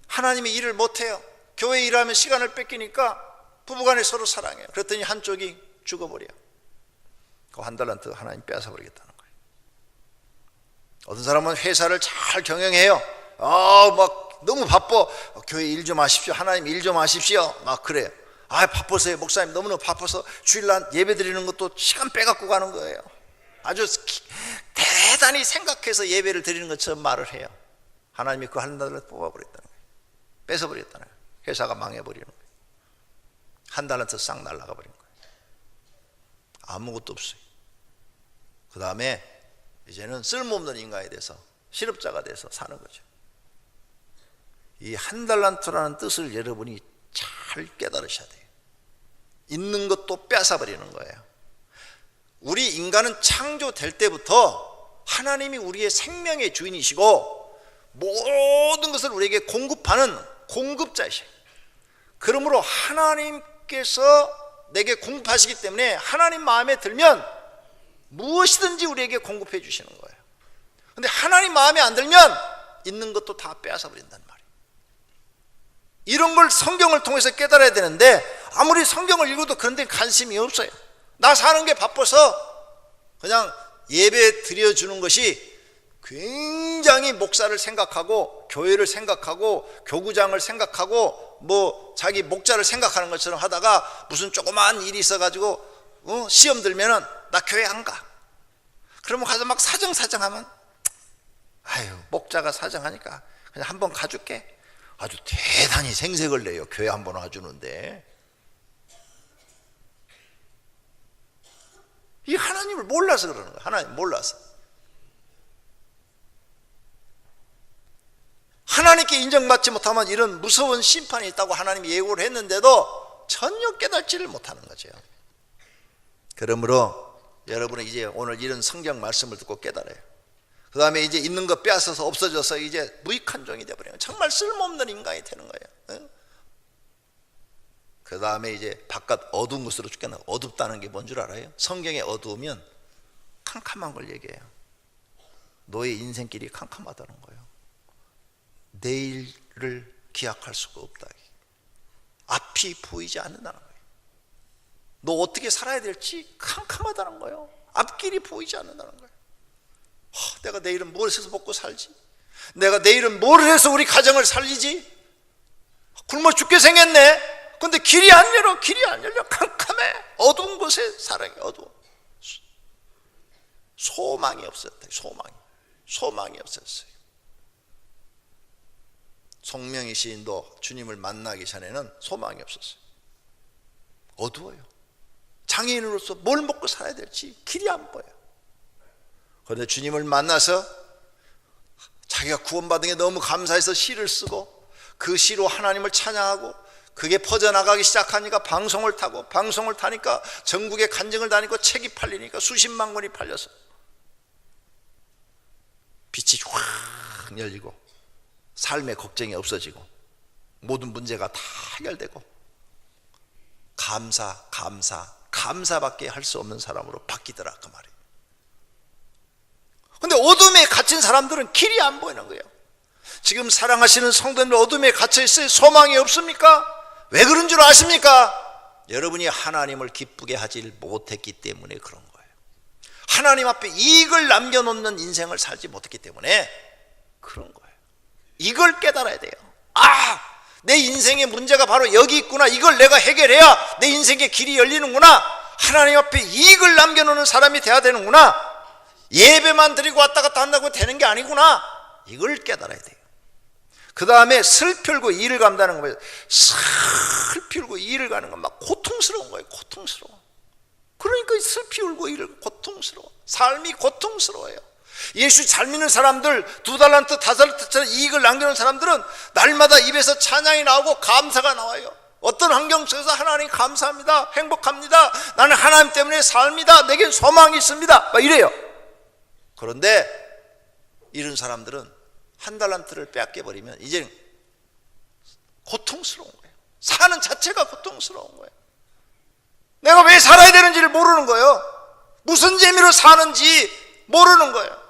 하나님의 일을 못해요. 교회 일하면 시간을 뺏기니까 부부간에 서로 사랑해요. 그랬더니 한쪽이 죽어버려요. 그 한 달란트 하나님 빼앗아 버리겠다는 거예요. 어떤 사람은 회사를 잘 경영해요. 막 너무 바빠. 교회 일 좀 하십시오, 하나님 일 좀 하십시오, 막 그래요. 바빠서요, 목사님 너무너무 바빠서 주일날 예배 드리는 것도 시간 빼갖고 가는 거예요. 아주 대단히 생각해서 예배를 드리는 것처럼 말을 해요. 하나님이 그 한 달을 뽑아버렸다는 거예요. 뺏어버렸다는 거예요. 회사가 망해버리는 거예요. 한 달란트 싹 날아가 버린 거예요. 아무것도 없어요. 그 다음에 이제는 쓸모없는 인간이 돼서 실업자가 돼서 사는 거죠. 이 한 달란트라는 뜻을 여러분이 잘 깨달으셔야 돼요. 있는 것도 뺏어버리는 거예요. 우리 인간은 창조될 때부터 하나님이 우리의 생명의 주인이시고 모든 것을 우리에게 공급하는 공급자이셔요. 그러므로 하나님께서 내게 공급하시기 때문에 하나님 마음에 들면 무엇이든지 우리에게 공급해 주시는 거예요. 그런데 하나님 마음에 안 들면 있는 것도 다 빼앗아 버린단 말이에요. 이런 걸 성경을 통해서 깨달아야 되는데 아무리 성경을 읽어도 그런 데 관심이 없어요. 나 사는 게 바빠서 그냥 예배 드려주는 것이 굉장히 목사를 생각하고 교회를 생각하고 교구장을 생각하고 뭐 자기 목자를 생각하는 것처럼 하다가 무슨 조그만 일이 있어가지고 시험 들면은 나 교회 안 가. 그러면 가서 막 사정하면 목자가 사정하니까 그냥 한번 가줄게. 아주 대단히 생색을 내요. 교회 한번 와주는데. 이 하나님을 몰라서 그러는 거예요. 하나님 몰라서. 하나님께 인정받지 못하면 이런 무서운 심판이 있다고 하나님이 예고를 했는데도 전혀 깨닫지를 못하는 거죠. 그러므로 여러분은 이제 오늘 이런 성경 말씀을 듣고 깨달아요. 그 다음에 이제 있는 거 빼앗아서 없어져서 이제 무익한 종이 되어버려요. 정말 쓸모없는 인간이 되는 거예요. 그 다음에 이제 바깥 어두운 곳으로 쫓겨나. 어둡다는 게 뭔 줄 알아요? 성경에 어두우면 캄캄한 걸 얘기해요. 너의 인생길이 캄캄하다는 거예요. 내일을 기약할 수가 없다. 앞이 보이지 않는다는 거예요. 너 어떻게 살아야 될지 캄캄하다는 거예요. 앞길이 보이지 않는다는 거예요. 내가 내일은 뭘 해서 먹고 살지? 내가 내일은 뭘 해서 우리 가정을 살리지? 굶어 죽게 생겼네. 근데 길이 안 열려. 길이 안 열려. 캄캄해. 어두운 곳에 살아요. 어두워. 소망이 없었대. 소망이 없었어요. 송명희 시인도 주님을 만나기 전에는 소망이 없었어요. 어두워요. 장애인으로서 뭘 먹고 살아야 될지 길이 안 보여요. 그런데 주님을 만나서 자기가 구원받은 게 너무 감사해서 시를 쓰고 그 시로 하나님을 찬양하고 그게 퍼져나가기 시작하니까 방송을 타니까 전국에 간증을 다니고 책이 팔리니까 수십만 권이 팔려서 빛이 확 열리고 삶의 걱정이 없어지고 모든 문제가 다 해결되고 감사밖에 할 수 없는 사람으로 바뀌더라 그 말이에요. 근데 어둠에 갇힌 사람들은 길이 안 보이는 거예요. 지금 사랑하시는 성도님들 어둠에 갇혀 있어요. 소망이 없습니까? 왜 그런 줄 아십니까? 여러분이 하나님을 기쁘게 하지 못했기 때문에 그런 거예요. 하나님 앞에 이익을 남겨놓는 인생을 살지 못했기 때문에 그런 거예요. 이걸 깨달아야 돼요. 내 인생의 문제가 바로 여기 있구나. 이걸 내가 해결해야 내 인생의 길이 열리는구나. 하나님 앞에 이익을 남겨놓는 사람이 돼야 되는구나. 예배만 드리고 왔다 갔다 한다고 되는 게 아니구나. 이걸 깨달아야 돼요. 그 다음에 슬플고 일을 간다는 거예요. 슬피고 일을 가는 건 막 고통스러운 거예요. 고통스러워. 그러니까 슬피 울고 일을 고통스러워. 삶이 고통스러워요. 예수 잘 믿는 사람들 2달란트 5달란트짜리 이익을 남겨놓은 사람들은 날마다 입에서 찬양이 나오고 감사가 나와요. 어떤 환경 속에서 하나님 감사합니다. 행복합니다. 나는 하나님 때문에 삽니다. 내겐 소망이 있습니다. 막 이래요. 그런데 이런 사람들은 1달란트를 빼앗겨버리면 이제 고통스러운 거예요. 사는 자체가 고통스러운 거예요. 내가 왜 살아야 되는지를 모르는 거예요. 무슨 재미로 사는지 모르는 거예요.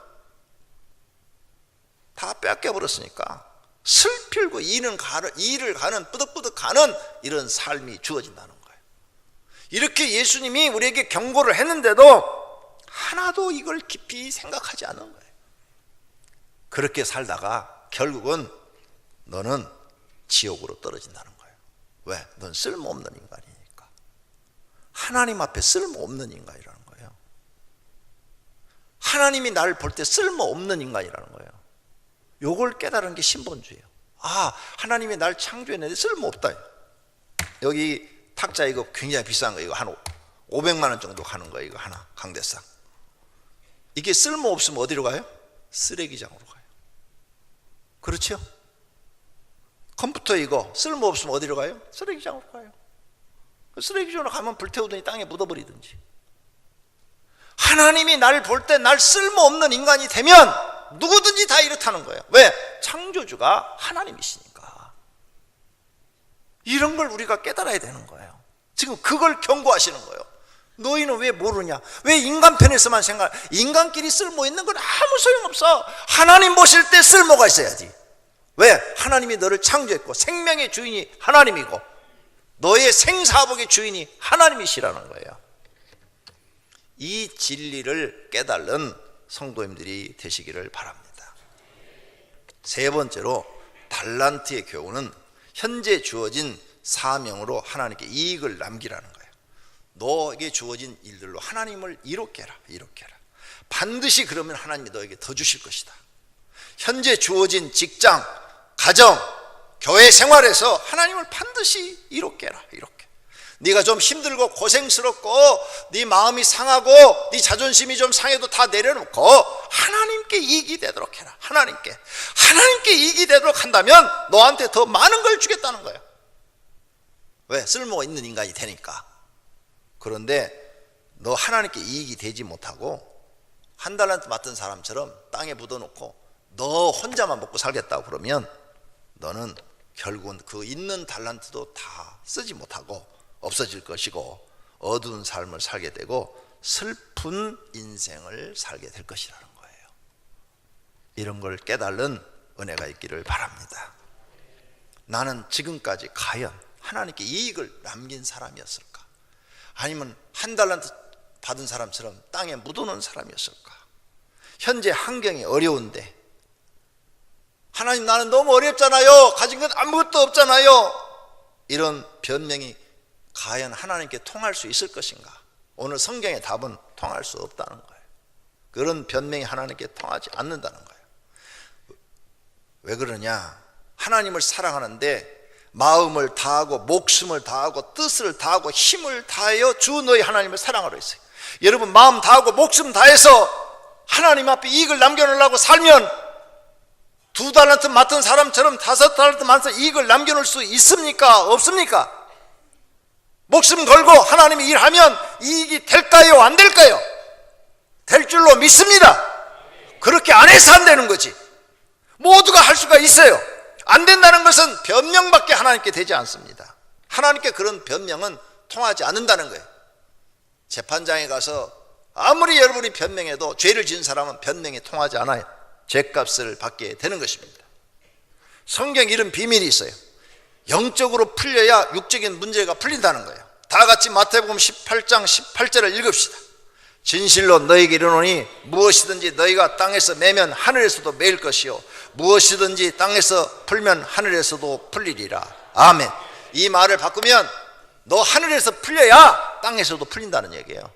다 빼앗겨버렸으니까 슬피고 일을 가는 뿌득뿌득 가는 이런 삶이 주어진다는 거예요. 이렇게 예수님이 우리에게 경고를 했는데도 하나도 이걸 깊이 생각하지 않는 거예요. 그렇게 살다가 결국은 너는 지옥으로 떨어진다는 거예요. 왜? 넌 쓸모없는 인간이니까. 하나님 앞에 쓸모없는 인간이라는 거예요. 하나님이 나를 볼 때 쓸모없는 인간이라는 거예요. 요걸 깨달은 게 신본주의예요. 하나님이 날 창조했는데 쓸모없다. 여기 탁자 이거 굉장히 비싼 거, 이거 한 500만 원 정도 가는 거예요. 이거 하나, 강대상. 이게 쓸모없으면 어디로 가요? 쓰레기장으로 가요. 그렇죠? 컴퓨터 이거 쓸모없으면 어디로 가요? 쓰레기장으로 가요. 쓰레기장으로 가면 불태우더니 땅에 묻어버리든지. 하나님이 나를 볼 때 날 쓸모없는 인간이 되면 누구든지 다 이렇다는 거예요. 왜? 창조주가 하나님이시니까. 이런 걸 우리가 깨달아야 되는 거예요. 지금 그걸 경고하시는 거예요. 너희는 왜 모르냐? 왜 인간 편에서만 인간끼리 쓸모 있는 건 아무 소용없어. 하나님 보실 때 쓸모가 있어야지. 왜? 하나님이 너를 창조했고 생명의 주인이 하나님이고 너의 생사복의 주인이 하나님이시라는 거예요. 이 진리를 깨달은 성도님들이 되시기를 바랍니다. 세 번째로 달란트의 교훈은 현재 주어진 사명으로 하나님께 이익을 남기라는 거예요. 너에게 주어진 일들로 하나님을 이롭게 해라. 반드시 그러면 하나님이 너에게 더 주실 것이다. 현재 주어진 직장, 가정, 교회 생활에서 하나님을 반드시 이롭게 해라. 네가 좀 힘들고 고생스럽고 네 마음이 상하고 네 자존심이 좀 상해도 다 내려놓고 하나님께 이익이 되도록 해라. 하나님께 이익이 되도록 한다면 너한테 더 많은 걸 주겠다는 거예요. 왜? 쓸모가 있는 인간이 되니까. 그런데 너 하나님께 이익이 되지 못하고 1달란트 맡은 사람처럼 땅에 묻어놓고 너 혼자만 먹고 살겠다고 그러면 너는 결국은 그 있는 달란트도 다 쓰지 못하고 없어질 것이고 어두운 삶을 살게 되고 슬픈 인생을 살게 될 것이라는 거예요. 이런 걸 깨달은 은혜가 있기를 바랍니다. 나는 지금까지 과연 하나님께 이익을 남긴 사람이었을까? 아니면 한 달란트 받은 사람처럼 땅에 묻어놓은 사람이었을까? 현재 환경이 어려운데 하나님 나는 너무 어렵잖아요. 가진 건 아무것도 없잖아요. 이런 변명이 과연 하나님께 통할 수 있을 것인가? 오늘 성경의 답은 통할 수 없다는 거예요. 그런 변명이 하나님께 통하지 않는다는 거예요. 왜 그러냐? 하나님을 사랑하는데 마음을 다하고 목숨을 다하고 뜻을 다하고 힘을 다하여 주 너희 하나님을 사랑하라 했어요. 여러분 마음 다하고 목숨 다해서 하나님 앞에 이익을 남겨놓으려고 살면 2달란트 맡은 사람처럼 5달란트 맡은 이익을 남겨놓을 수 있습니까? 없습니까? 목숨 걸고 하나님이 일하면 이익이 될까요? 안 될까요? 될 줄로 믿습니다. 그렇게 안 해서 안 되는 거지. 모두가 할 수가 있어요. 안 된다는 것은 변명밖에 하나님께 되지 않습니다. 하나님께 그런 변명은 통하지 않는다는 거예요. 재판장에 가서 아무리 여러분이 변명해도 죄를 지은 사람은 변명이 통하지 않아요. 죄값을 받게 되는 것입니다. 성경 이런 비밀이 있어요. 영적으로 풀려야 육적인 문제가 풀린다는 거예요. 다 같이 마태복음 18장 18절을 읽읍시다. 진실로 너희에게 이르노니 무엇이든지 너희가 땅에서 매면 하늘에서도 매일 것이요 무엇이든지 땅에서 풀면 하늘에서도 풀리리라. 아멘. 이 말을 바꾸면 너 하늘에서 풀려야 땅에서도 풀린다는 얘기예요.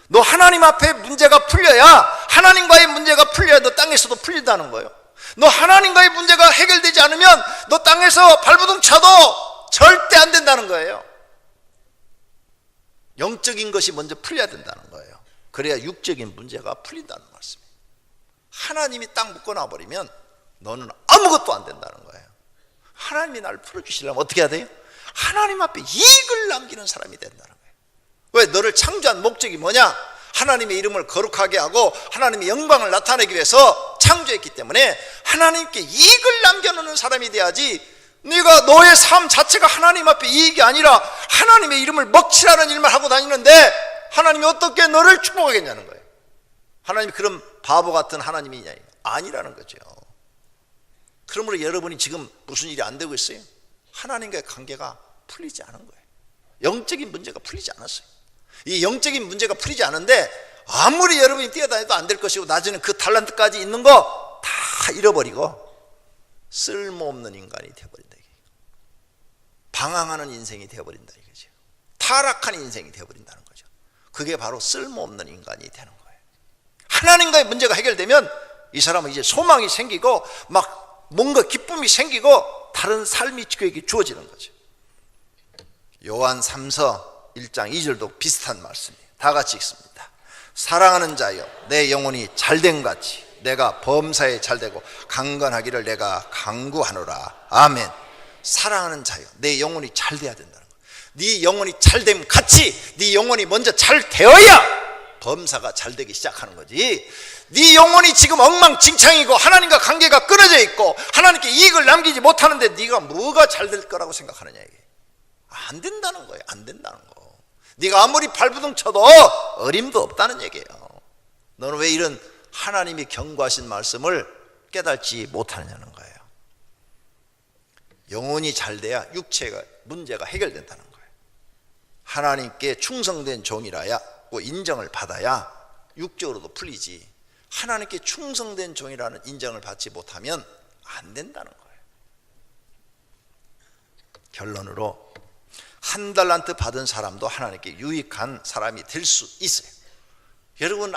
너 하나님 앞에 문제가 풀려야, 하나님과의 문제가 풀려야 너 땅에서도 풀린다는 거예요. 너 하나님과의 문제가 해결되지 않으면 너 땅에서 발버둥 쳐도 절대 안 된다는 거예요. 영적인 것이 먼저 풀려야 된다는 거예요. 그래야 육적인 문제가 풀린다는 말씀이에요. 하나님이 딱 묶어놔 버리면 너는 아무것도 안 된다는 거예요. 하나님이 나를 풀어주시려면 어떻게 해야 돼요? 하나님 앞에 이익을 남기는 사람이 된다는 거예요. 왜? 너를 창조한 목적이 뭐냐? 하나님의 이름을 거룩하게 하고 하나님의 영광을 나타내기 위해서 창조했기 때문에 하나님께 이익을 남겨놓는 사람이 돼야지, 네가 너의 삶 자체가 하나님 앞에 이익이 아니라 하나님의 이름을 먹칠하는 일만 하고 다니는데 하나님이 어떻게 너를 축복하겠냐는 거예요. 하나님이 그런 바보 같은 하나님이냐? 아니라는 거죠. 그러므로 여러분이 지금 무슨 일이 안 되고 있어요? 하나님과의 관계가 풀리지 않은 거예요. 영적인 문제가 풀리지 않았어요. 이 영적인 문제가 풀리지 않은데 아무리 여러분이 뛰어다녀도 안 될 것이고 나중에 그 달란트까지 있는 거 다 잃어버리고 쓸모없는 인간이 되어버린다. 방황하는 인생이 되어버린다 이거죠. 타락한 인생이 되어버린다는 거죠. 그게 바로 쓸모없는 인간이 되는 거예요. 하나님과의 문제가 해결되면 이 사람은 이제 소망이 생기고 막 뭔가 기쁨이 생기고 다른 삶이 그에게 주어지는 거죠. 요한 3서 1장 2절도 비슷한 말씀이에요. 다 같이 읽습니다. 사랑하는 자여 내 영혼이 잘된 같이 내가 범사에 잘되고 강건하기를 내가 간구하노라. 아멘. 사랑하는 자여 내 영혼이 잘돼야 된다는 거예요. 네 영혼이 잘됨 같이 네 영혼이 먼저 잘 되어야 범사가 잘되기 시작하는 거지. 네 영혼이 지금 엉망진창이고 하나님과 관계가 끊어져 있고 하나님께 이익을 남기지 못하는데 네가 뭐가 잘 될 거라고 생각하느냐 이게. 안 된다는 거예요. 안 된다는 거. 네가 아무리 발부둥 쳐도 어림도 없다는 얘기예요. 너는 왜 이런 하나님이 경고하신 말씀을 깨닫지 못하느냐는 거예요. 영혼이 잘 돼야 육체가 문제가 해결된다는 거예요. 하나님께 충성된 종이라야 인정을 받아야 육적으로도 풀리지. 하나님께 충성된 종이라는 인정을 받지 못하면 안 된다는 거예요. 결론으로 한 달란트 받은 사람도 하나님께 유익한 사람이 될 수 있어요. 여러분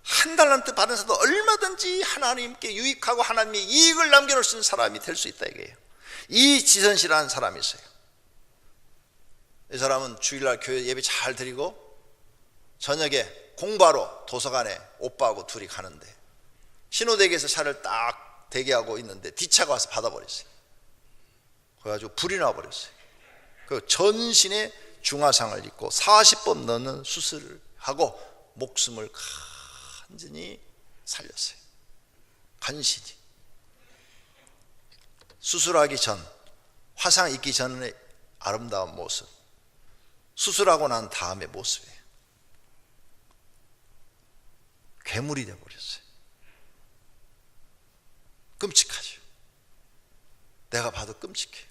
한 달란트 받은 사람도 얼마든지 하나님께 유익하고 하나님의 이익을 남겨놓을 수 있는 사람이 될 수 있다 이거예요. 이지선 씨라는 사람이 있어요. 이 사람은 주일날 교회 예배 잘 드리고 저녁에 공부하러 도서관에 오빠하고 둘이 가는데 신호대기에서 차를 딱 대기하고 있는데 뒷차가 와서 받아버렸어요. 그래가지고 불이 나버렸어요. 그 전신에 중화상을 입고 40번 넣는 수술을 하고 목숨을 간신히 살렸어요. 간신히. 수술하기 전 화상 입기 전의 아름다운 모습, 수술하고 난 다음의 모습이에요. 괴물이 되어버렸어요. 끔찍하죠. 내가 봐도 끔찍해요.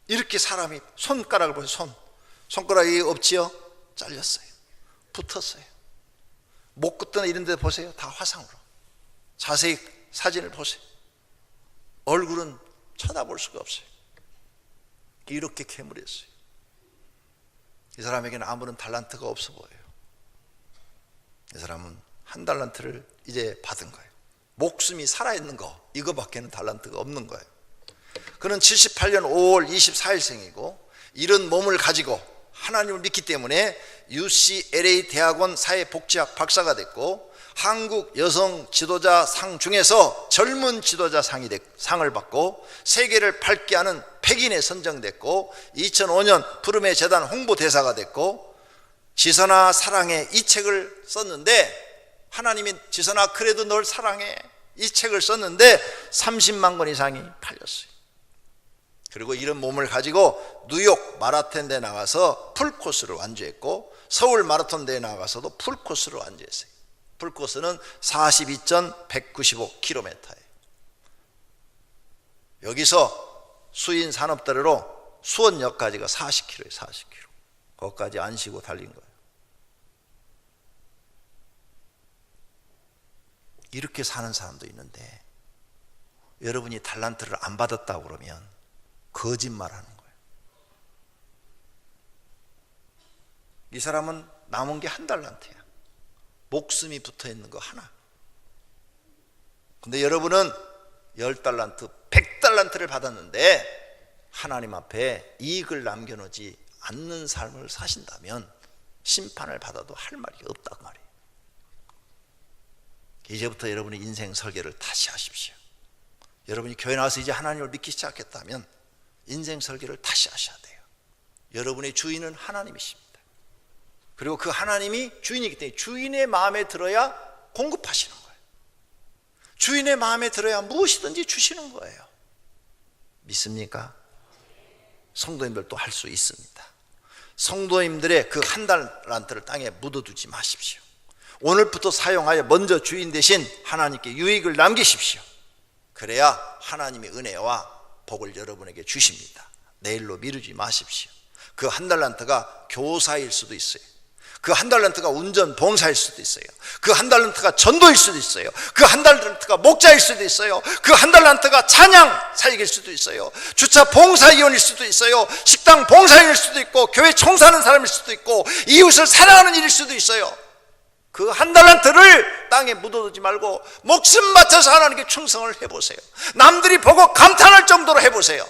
이렇게 사람이 손가락을 보세요. 손가락이 없지요? 잘렸어요. 붙었어요. 목끝이나 이런 데 보세요. 다 화상으로. 자세히 사진을 보세요. 얼굴은 쳐다볼 수가 없어요. 이렇게 괴물이었어요. 이 사람에게는 아무런 달란트가 없어 보여요. 이 사람은 한 달란트를 이제 받은 거예요. 목숨이 살아있는 거, 이거밖에는 달란트가 없는 거예요. 그는 78년 5월 24일생이고 이런 몸을 가지고 하나님을 믿기 때문에 UCLA 대학원 사회복지학 박사가 됐고 한국 여성 지도자 상 중에서 젊은 지도자 상을 받고 세계를 밝게 하는 백인에 선정됐고 2005년 푸르메 재단 홍보대사가 됐고 지선아 사랑해 이 책을 썼는데 하나님이 지선아 그래도 널 사랑해 이 책을 썼는데 30만 권 이상이 팔렸어요. 그리고 이런 몸을 가지고 뉴욕 마라톤 대회 나가서 풀코스를 완주했고 서울 마라톤 대회 나가서도 풀코스를 완주했어요. 풀코스는 42.195km예요. 여기서 수인 산업다리로 수원역까지가 40km예요. 40km. 거기까지 안 쉬고 달린 거예요. 이렇게 사는 사람도 있는데 여러분이 달란트를 안 받았다고 그러면 거짓말하는 거예요. 이 사람은 남은 게 한 달란트야. 목숨이 붙어있는 거 하나. 근데 여러분은 10달란트, 100달란트를 받았는데 하나님 앞에 이익을 남겨놓지 않는 삶을 사신다면 심판을 받아도 할 말이 없단 말이에요. 이제부터 여러분의 인생 설계를 다시 하십시오. 여러분이 교회 나와서 이제 하나님을 믿기 시작했다면 인생 설계를 다시 하셔야 돼요. 여러분의 주인은 하나님이십니다. 그리고 그 하나님이 주인이기 때문에 주인의 마음에 들어야 공급하시는 거예요. 주인의 마음에 들어야 무엇이든지 주시는 거예요. 믿습니까? 성도님들도 할 수 있습니다. 성도님들의 그 한 달란트를 땅에 묻어두지 마십시오. 오늘부터 사용하여 먼저 주인 대신 하나님께 유익을 남기십시오. 그래야 하나님의 은혜와 복을 여러분에게 주십니다. 내일로 미루지 마십시오. 그 한 달란트가 교사일 수도 있어요. 그 한 달란트가 운전 봉사일 수도 있어요. 그 한 달란트가 전도일 수도 있어요. 그 한 달란트가 목자일 수도 있어요. 그 한 달란트가 찬양 사역일 수도 있어요. 주차 봉사위원일 수도 있어요. 식당 봉사인일 수도 있고 교회 청소하는 사람일 수도 있고 이웃을 사랑하는 일일 수도 있어요. 그 한 달란트를 땅에 묻어두지 말고 목숨 바쳐서 하나님께 충성을 해보세요. 남들이 보고 감탄할 정도로 해보세요.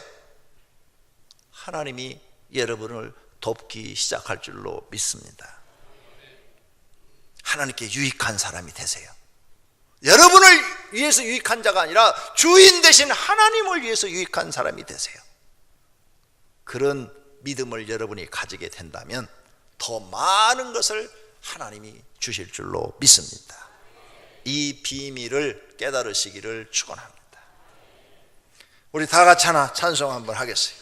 하나님이 여러분을 돕기 시작할 줄로 믿습니다. 하나님께 유익한 사람이 되세요. 여러분을 위해서 유익한 자가 아니라 주인 대신 하나님을 위해서 유익한 사람이 되세요. 그런 믿음을 여러분이 가지게 된다면 더 많은 것을 하나님이 주실 줄로 믿습니다. 이 비밀을 깨달으시기를 축원합니다. 우리 다 같이 하나 찬송 한번 하겠어요.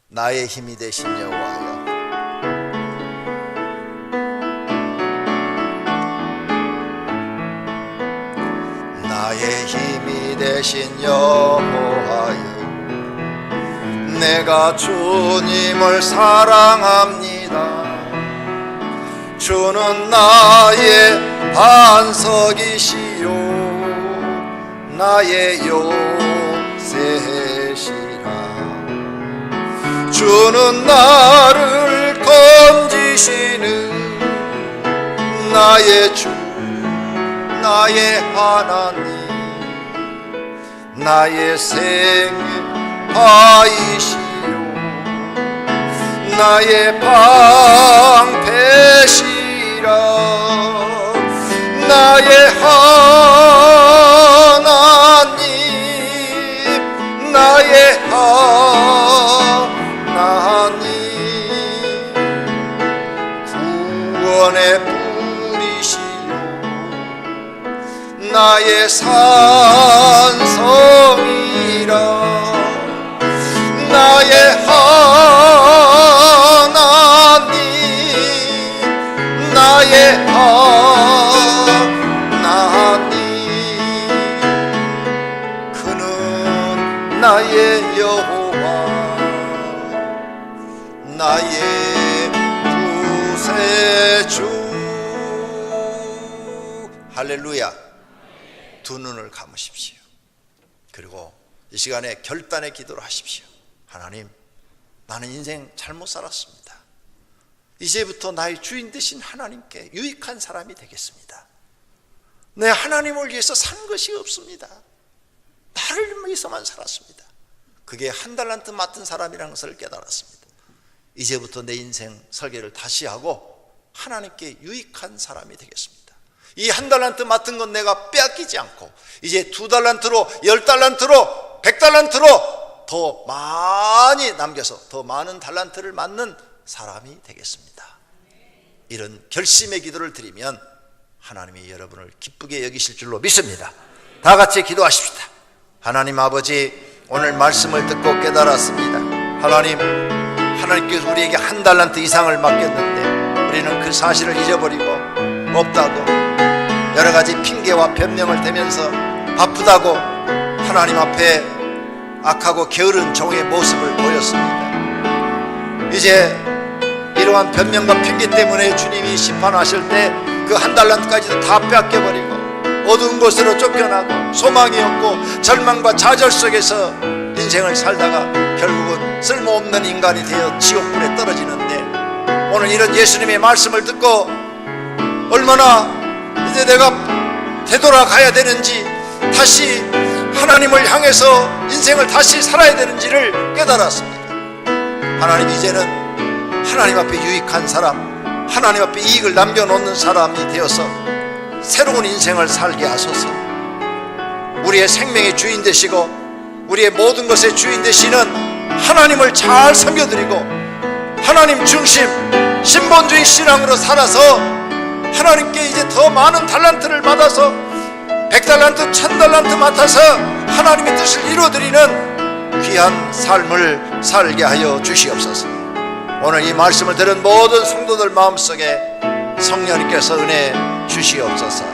나의 힘이 되신 여호와여, 나의 힘이 되신 여호와여, 내가 주님을 사랑합니다. 주는 나의 반석이시요 나의 요새시라. 주는 나를 건지시는 나의 주 나의 하나님, 나의 생의 바이시요 나의 방패시라. 나의 하나님, 나의 하나님, 구원의 뿌리시요 나의 산성이라. 나의 하나님, 그는 나의 여호와, 나의 구세주. 할렐루야. 두 눈을 감으십시오. 그리고 이 시간에 결단의 기도를 하십시오. 하나님, 나는 인생 잘못 살았습니다. 이제부터 나의 주인 되신 하나님께 유익한 사람이 되겠습니다. 내 하나님을 위해서 산 것이 없습니다. 나를 위해서만 살았습니다. 그게 한 달란트 맡은 사람이라는 것을 깨달았습니다. 이제부터 내 인생 설계를 다시 하고 하나님께 유익한 사람이 되겠습니다. 이 한 달란트 맡은 건 내가 빼앗기지 않고 이제 2달란트로, 10달란트로, 100달란트로 더 많이 남겨서 더 많은 달란트를 맡는 사람이 되겠습니다. 이런 결심의 기도를 드리면 하나님이 여러분을 기쁘게 여기실 줄로 믿습니다. 다 같이 기도하십시다. 하나님 아버지, 오늘 말씀을 듣고 깨달았습니다. 하나님께서 우리에게 한 달란트 이상을 맡겼는데 우리는 그 사실을 잊어버리고 없다고 여러 가지 핑계와 변명을 대면서 바쁘다고 하나님 앞에 악하고 게으른 종의 모습을 보였습니다. 이제 이러한 변명과 핑계 때문에 주님이 심판하실 때 그 한 달란트까지도 다 뺏겨버리고 어두운 곳으로 쫓겨나고 소망이 없고 절망과 좌절 속에서 인생을 살다가 결국은 쓸모없는 인간이 되어 지옥불에 떨어지는데, 오늘 이런 예수님의 말씀을 듣고 얼마나 이제 내가 되돌아가야 되는지, 다시 하나님을 향해서 인생을 다시 살아야 되는지를 깨달았습니다. 하나님, 이제는 하나님 앞에 유익한 사람, 하나님 앞에 이익을 남겨놓는 사람이 되어서 새로운 인생을 살게 하소서. 우리의 생명의 주인 되시고 우리의 모든 것의 주인 되시는 하나님을 잘 섬겨드리고 하나님 중심 신본주의 신앙으로 살아서 하나님께 이제 더 많은 달란트를 받아서 100달란트, 1000달란트 맡아서 하나님의 뜻을 이루어드리는 귀한 삶을 살게 하여 주시옵소서. 오늘 이 말씀을 들은 모든 성도들 마음속에 성령님께서 은혜 주시옵소서.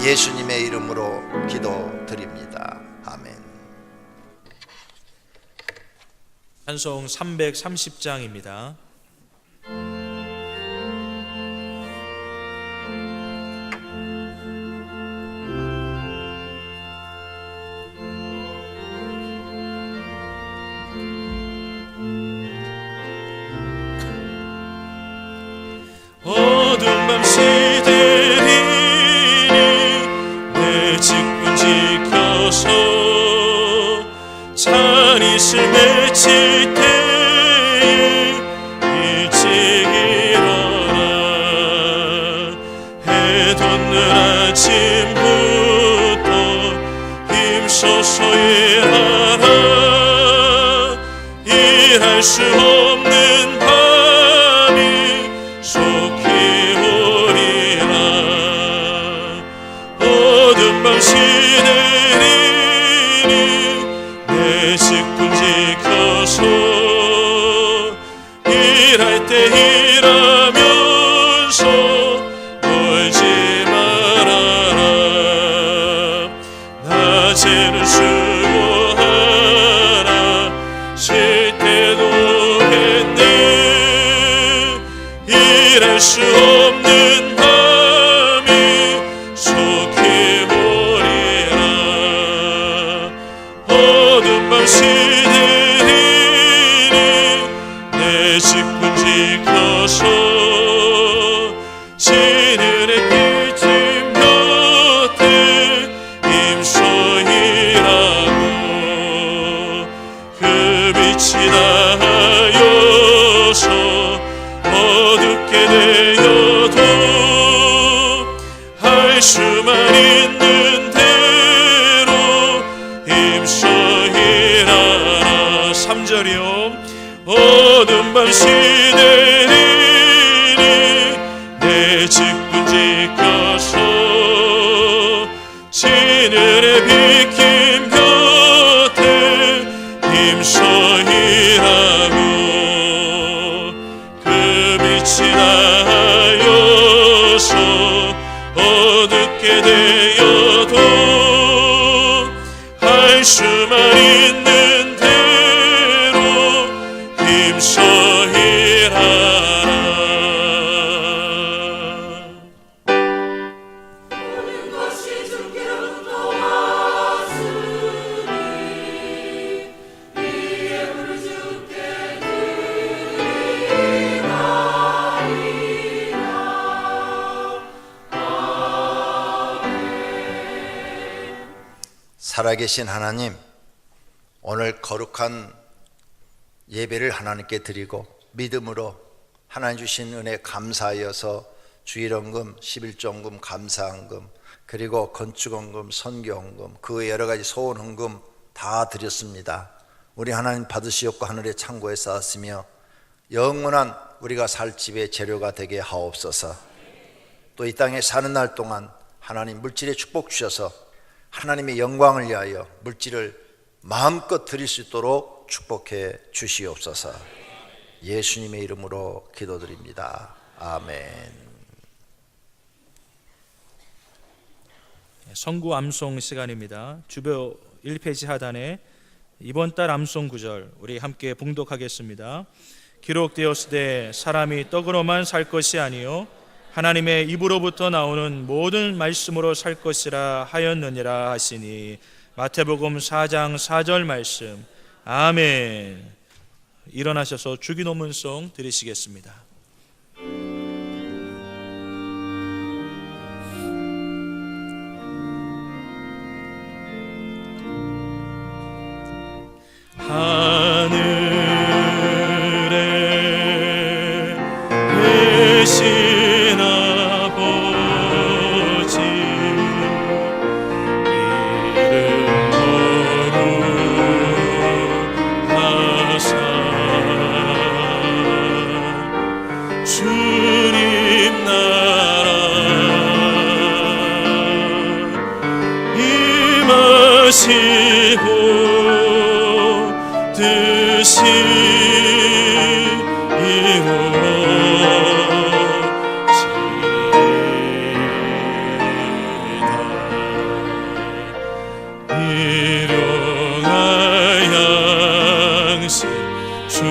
예수님의 이름으로 기도드립니다. 아멘. 찬송 330장입니다. 어두운 밤 시들이니 내 직분 지켜서 잔이슬 맺힐 때에 일찍 일어나 해 돋는 아침부터 힘써서 일하라. 일할 수 없는 밤이 속히 오리라. 어두운 밤 시들이니 내 직분 지켜서 일할 때 일하면서 놀지 말아라. 낮에는 수고하라. 쉴 때도 했네. 일할 수 없는 밤이 속히 오리라. 어두운 밤 시들이니 내 직분 지켜서 지늘의 빛인 곁에 힘써 일하고 그 빛이 닿아여서 어둡게 되어도 할 수만 있는 대로 힘써 일하라. 3절이요. 어두운 밤 시들이니 내 직분 지켜서 지늘의 비킴 곁에 힘써 일하고 그 빛이 나요 죽게 되어도 할 수만 있는 대로 힘써 일하라. 모든 것이 주께로부터 왔으니 이에 부를 주께 드리나이다. 살아계신 하나님, 오늘 거룩한 예배를 하나님께 드리고 믿음으로 하나님 주신 은혜 감사하여서 주일헌금, 11조헌금, 감사헌금, 그리고 건축헌금, 선교헌금, 그 여러 가지 소원헌금 다 드렸습니다. 우리 하나님 받으시옵고 하늘의 창고에 쌓았으며 영원한 우리가 살 집의 재료가 되게 하옵소서. 또 이 땅에 사는 날 동안 하나님 물질의 축복 주셔서 하나님의 영광을 위하여 물질을 마음껏 드릴 수 있도록 축복해 주시옵소서. 예수님의 이름으로 기도드립니다. 아멘. 성구 암송 시간입니다. 주보 1페이지 하단에 이번 달 암송 구절 우리 함께 봉독하겠습니다. 기록되었으되 사람이 떡으로만 살 것이 아니요 하나님의 입으로부터 나오는 모든 말씀으로 살 것이라 하였느니라 하시니. 마태복음 4장 4절 말씀. 아멘. 일어나셔서 주기도문송 드리시겠습니다. 하늘에 계신 아버지 이름 거룩하사 주님 나라 임하시고 뜻이 이루어지이다. 일용할 양식 주시고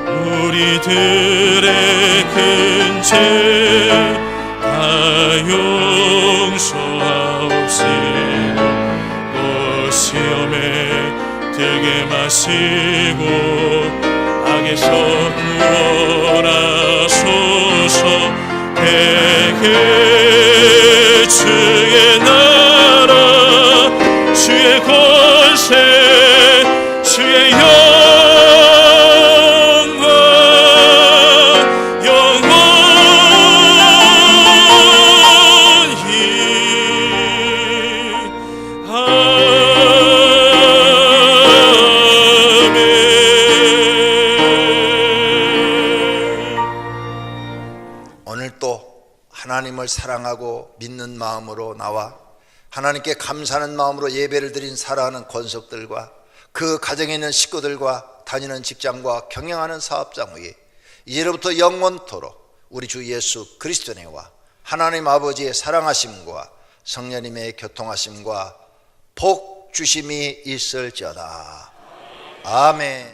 우리들의 큰 죄 다 용서하옵시고 시험에 들게 마시고 악에서 구원하소서. 대개 주의 나라 주의 권세 주의 영광 영원히 하나님을 사랑하고 믿는 마음으로 나와 하나님께 감사하는 마음으로 예배를 드린 사랑하는 권속들과 그 가정에 있는 식구들과 다니는 직장과 경영하는 사업장의 이제로부터 영원토록 우리 주 예수 그리스도의 은혜와 하나님 아버지의 사랑하심과 성령님의 교통하심과 복 주심이 있을지어다. 아멘.